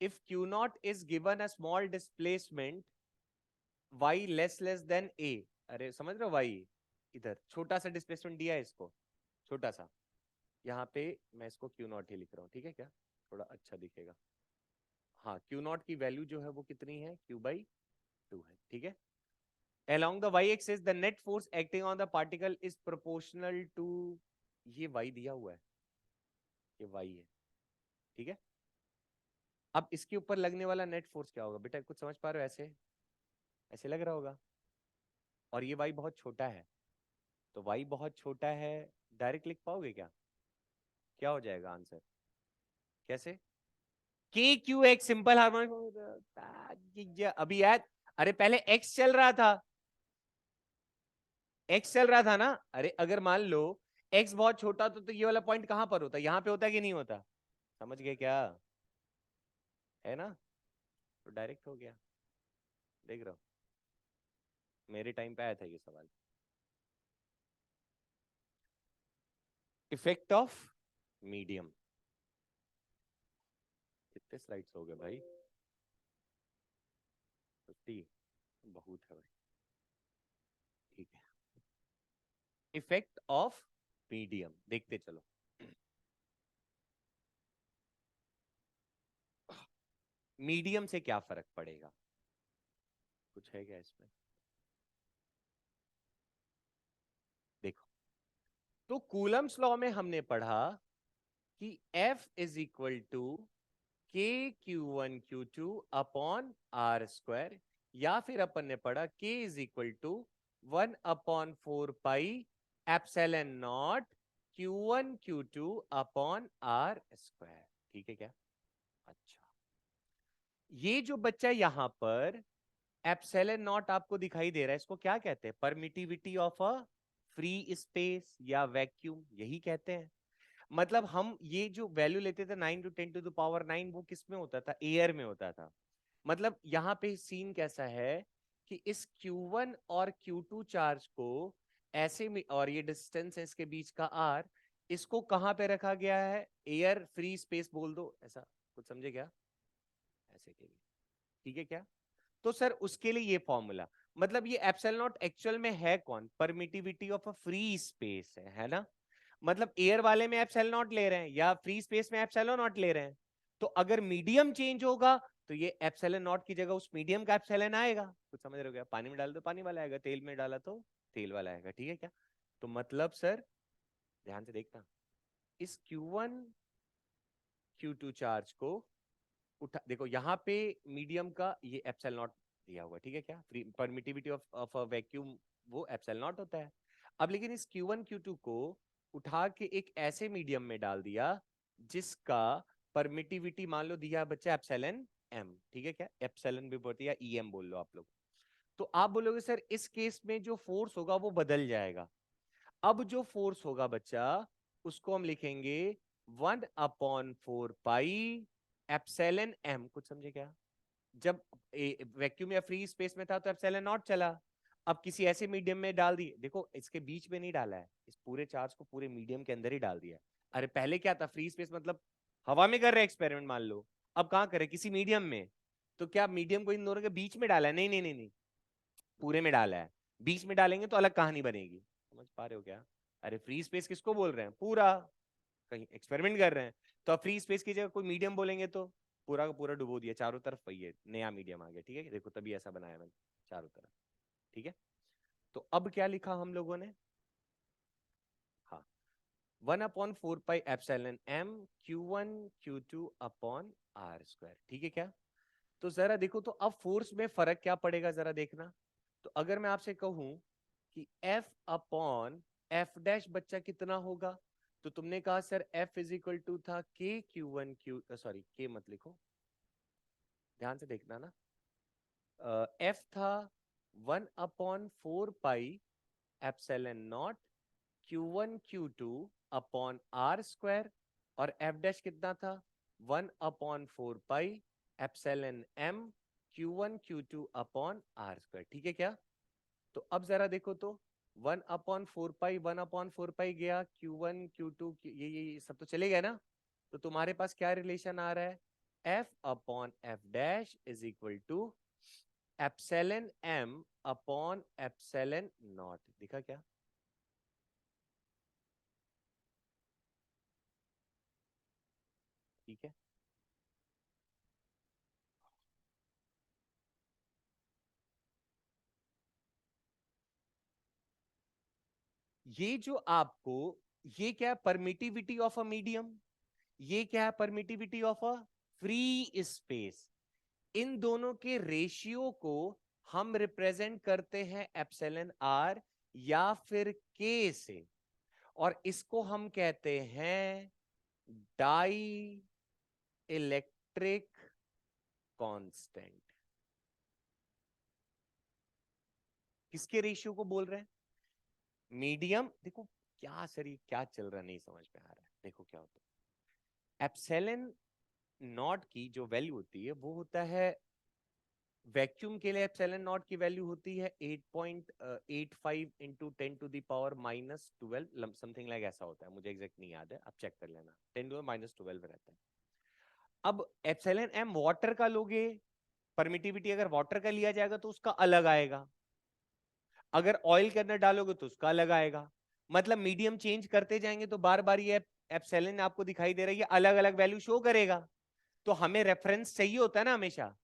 if q naught is given a small displacement y less than a, अरे समझ रहे हो, y इधर छोटा सा डिस्प्लेसमेंट दिया है इसको, छोटा सा, यहाँ पे मैं इसको q naught ही लिख रहा हूँ, ठीक है क्या, थोड़ा अच्छा दिखेगा, हाँ, क्यू नॉट की वैल्यू जो है वो कितनी है, Q/2 है, ठीक है। Along the y-axis, the net force acting on the particle is proportional to, ये y दिया हुआ है, ये y है, ठीक है। अब इसके ऊपर लगने वाला नेट फोर्स क्या होगा बेटा, कुछ समझ पा रहे हो, ऐसे ऐसे लग रहा होगा, और ये y बहुत छोटा है, तो y बहुत छोटा है, डायरेक्ट लिख पाओगे क्या, क्या हो जाएगा आंसर, कैसे, के क्यू एक सिंपल हार्मोनिक, अभी याद, अरे पहले x चल रहा था, x चल रहा था ना, अरे अगर मान लो x बहुत छोटा तो ये वाला पॉइंट कहां पर होता, यहाँ पे होता कि नहीं होता, समझ गए क्या, है ना, तो डायरेक्ट हो गया, देख रहा हो, मेरे टाइम पे आया था ये सवाल। इफेक्ट ऑफ मीडियम, कितने स्लाइड्स हो गए भाई, 50, बहुत है भाई, ठीक है। इफेक्ट ऑफ मीडियम देखते चलो, मीडियम से क्या फर्क पड़ेगा, कुछ है क्या इसमें, देखो, तो कूलम्स लॉ में हमने पढ़ा कि F इज इक्वल टू के Q1 Q2 upon r square, या फिर अपन ने पढ़ा K is equal to 1/4 pi epsilon not Q1 Q2 upon r square, ठीक है क्या, अच्छा, ये जो बच्चा यहां पर एप्सिलॉन नॉट आपको दिखाई दे रहा है, इसको क्या कहते हैं, permittivity of a free space या वैक्यूम, यही कहते हैं। मतलब हम ये जो वैल्यू लेते थे 9 × 10⁹ वो किस में होता था, एयर में होता था। मतलब यहाँ पे सीन कैसा है कि इस Q1 और Q2 चार्ज को ऐसे में, और ये डिस्टेंस है इसके बीच का R, इसको कहां पे रखा गया है, एयर फ्री स्पेस बोल दो, ऐसा कुछ समझे क्या, ऐसे के लिए, ठीक है क्या, तो सर उसके लिए ये फॉर्मूला, मतलब ये एप्सिलॉन नॉट एक्चुअल में है कौन, permittivity of a free space है ना, मतलब एयर वाले में एप्सिलॉन नॉट ले रहे हैं या फ्री स्पेस में एप्सिलॉन नॉट ले रहे हैं, तो अगर मीडियम चेंज होगा तो ये एप्सिलॉन नॉट की जगह उस मीडियम का एप्सिलॉन आएगा, कुछ समझ रहे हो क्या, पानी में डाल दो पानी वाला आएगा, तेल में डाला तो तेल वाला आएगा, ठीक है क्या, तो मतलब सर ध्यान से देखना, इस Q1 Q2 चार्ज को उठा, देखो यहाँ पे मीडियम का ये एप्सिलॉन नॉट दिया हुआ, ठीक है क्या, free permittivity of a vacuum वो एप्सिलॉन नॉट होता है। अब लेकिन इस Q1 Q2 को उठा के एक ऐसे मीडियम में डाल दिया जिसका परमिटिविटी मान लो दिया बच्चा एप्सिलॉन एम, ठीक है क्या, एप्सिलॉन भी बोलते हैं या EM बोल लो आप लोग, तो आप बोलोगे सर इस केस में जो फोर्स होगा वो बदल जाएगा, अब जो फोर्स होगा बच्चा उसको हम लिखेंगे 1/4 पाई एप्सिलॉन एम, कुछ समझे क्या, जब वैक्यूम या फ्री स्पेस में था तो एप्सिलॉन नॉट चला, अब किसी ऐसे मीडियम में डाल दिए, देखो इसके बीच में नहीं डाला है, इस पूरे चार्ज को पूरे मीडियम के अंदर ही डाल दिया, अरे पहले क्या था, फ्री स्पेस मतलब हवा में कर रहे एक्सपेरिमेंट मान लो, अब कहां करे, किसी मीडियम में, तो क्या मीडियम को इन दोनों के बीच में डाला है, नहीं नहीं नहीं नहीं, पूरे में डाला है, बीच में डालेंगे तो अलग कहानी बनेगी, समझ पा रहे हो क्या, अरे फ्री स्पेस किसको बोल रहे हैं, पूरा, कहीं एक्सपेरिमेंट कर रहे हैं, तो अब फ्री स्पेस की जगह कोई मीडियम बोलेंगे तो पूरा का पूरा डुबो दिया चारों तरफ, वही है नया मीडियम आ गया, ठीक है, देखो तभी ऐसा बनाया मैंने चारों तरफ, ठीक है, तो अब क्या लिखा हम लोगों ने, हाँ, 1/4 pi epsilon m Q1 Q2 upon r square, ठीक है क्या, तो जरा देखो, तो अब फोर्स में फर्क क्या पड़ेगा जरा देखना, तो अगर मैं आपसे कहूं कि F अपॉन एफ डैश बच्चा कितना होगा, तो तुमने कहा sir F is equal to था के Q1 Q, सॉरी के मत लिखो, ध्यान से देखना ना, F था 1/4 pi epsilon not Q1 Q2 upon r square, और F डैश कितना था 1/4 pi epsilon m Q1 Q2 upon r square, ठीक है क्या, तो अब जरा देखो तो 1/4 पाई गया, Q1 Q2 ये सब तो चले गए ना, तो तुम्हारे पास क्या रिलेशन आ रहा है, F upon F dash is equal to epsilon m upon epsilon not, दिखा क्या, ठीक है, ये जो आपको, ये क्या है, परमिटिविटी ऑफ अ मीडियम, ये क्या है, permittivity of a free space. इन दोनों के रेशियो को हम रिप्रेजेंट करते हैं एप्सिलॉन आर या फिर के से, और इसको हम कहते हैं डाई इलेक्ट्रिक कांस्टेंट। किसके रेशियो को बोल रहे हैं? मीडियम। देखो क्या सर, ये क्या चल रहा है, नहीं समझ में आ रहा है। देखो क्या होता है, एप्सिलॉन नॉट की जो वैल्यू होती है वो होता है, वैक्यूम के लिए एप्सिलॉन नॉट की वैल्यू होती है 8.85 into 10 to the power -12 something like ऐसा होता है, मुझे एग्जैक्ट नहीं याद है, आप चेक कर लेना, 10 to the -12 रहता है। अब एप्सिलॉन एम वाटर का लोगे, परमिटिविटी अगर वाटर का लिया जाएगा तो उसका अलग आएगा, अगर ऑयल के अंदर डालोगे तो उसका अलग आएगा। मतलब मीडियम चेंज करते जाएंगे तो बार बार ये एप्सिलॉन आपको दिखाई दे रहा है, ये अलग अलग वैल्यू शो करेगा। तो हमें रेफरेंस चाहिए होता है ना हमेशा,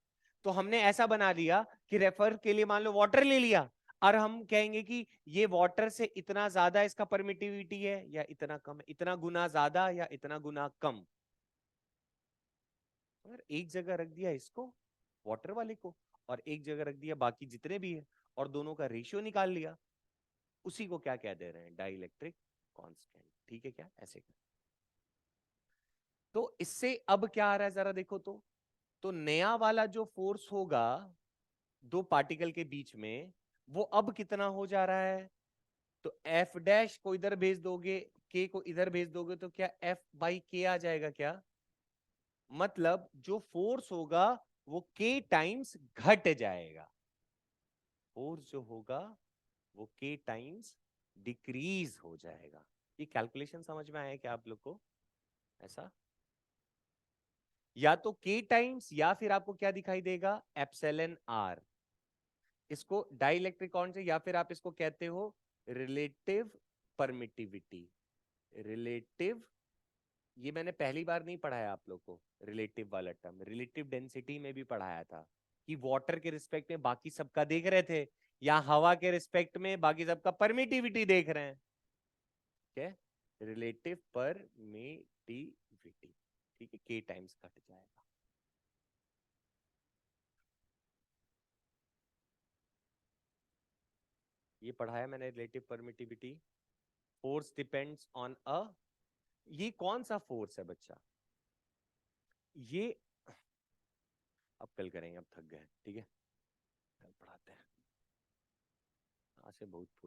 तो हमने ऐसा बना दिया कि रेफर के लिए मान लो वाटर ले लिया, और हम कहेंगे कि ये वाटर से इतना ज्यादा इसका परमिटिविटी है या इतना कम है, इतना गुना ज्यादा या इतना गुना कम। अगर एक जगह रख दिया इसको, वाटर वाले को, और एक जगह रख दिया बाकी जितने भी है, और दोनों का रेशियो निकाल लिया, उसी को क्या कह दे रहे हैं, डाई इलेक्ट्रिक कॉन्स्टेंट। ठीक है क्या, ऐसे कर। तो इससे अब क्या आ रहा है जरा देखो तो नया वाला जो फोर्स होगा दो पार्टिकल के बीच में, वो अब कितना हो जा रहा है, तो एफ डैश को इधर भेज दोगे, के को इधर भेज दोगे, तो क्या एफ बाई के आ जाएगा क्या? मतलब जो फोर्स होगा वो के टाइम्स घट जाएगा, फोर्स जो होगा वो के टाइम्स डिक्रीज हो जाएगा। ये कैलकुलेशन समझ में आया क्या आप लोग को? ऐसा या तो के टाइम्स या फिर आपको क्या दिखाई देगा, एप्सिलॉन आर। इसको डाइलेक्ट्रिक कांस्टेंट, या फिर आप इसको कहते हो रिलेटिव परमिटिविटी। रिलेटिव, ये मैंने पहली बार नहीं पढ़ाया आप लोग को, रिलेटिव वाला टर्म रिलेटिव डेंसिटी में भी पढ़ाया था, कि वाटर के रिस्पेक्ट में बाकी सबका देख रहे थे, या हवा के रिस्पेक्ट में बाकी सबका परमिटिविटी देख रहे हैं। क्या, रिलेटिव परमिटिविटी। ठीक है, के टाइम्स घट जाएगा। ये पढ़ाया मैंने, relative permittivity. Force depends on a, ये कौन सा फोर्स है बच्चा, ये अब कल करेंगे, अब थक गए। ठीक है, कल पढ़ाते हैं, आज से बहुत फुल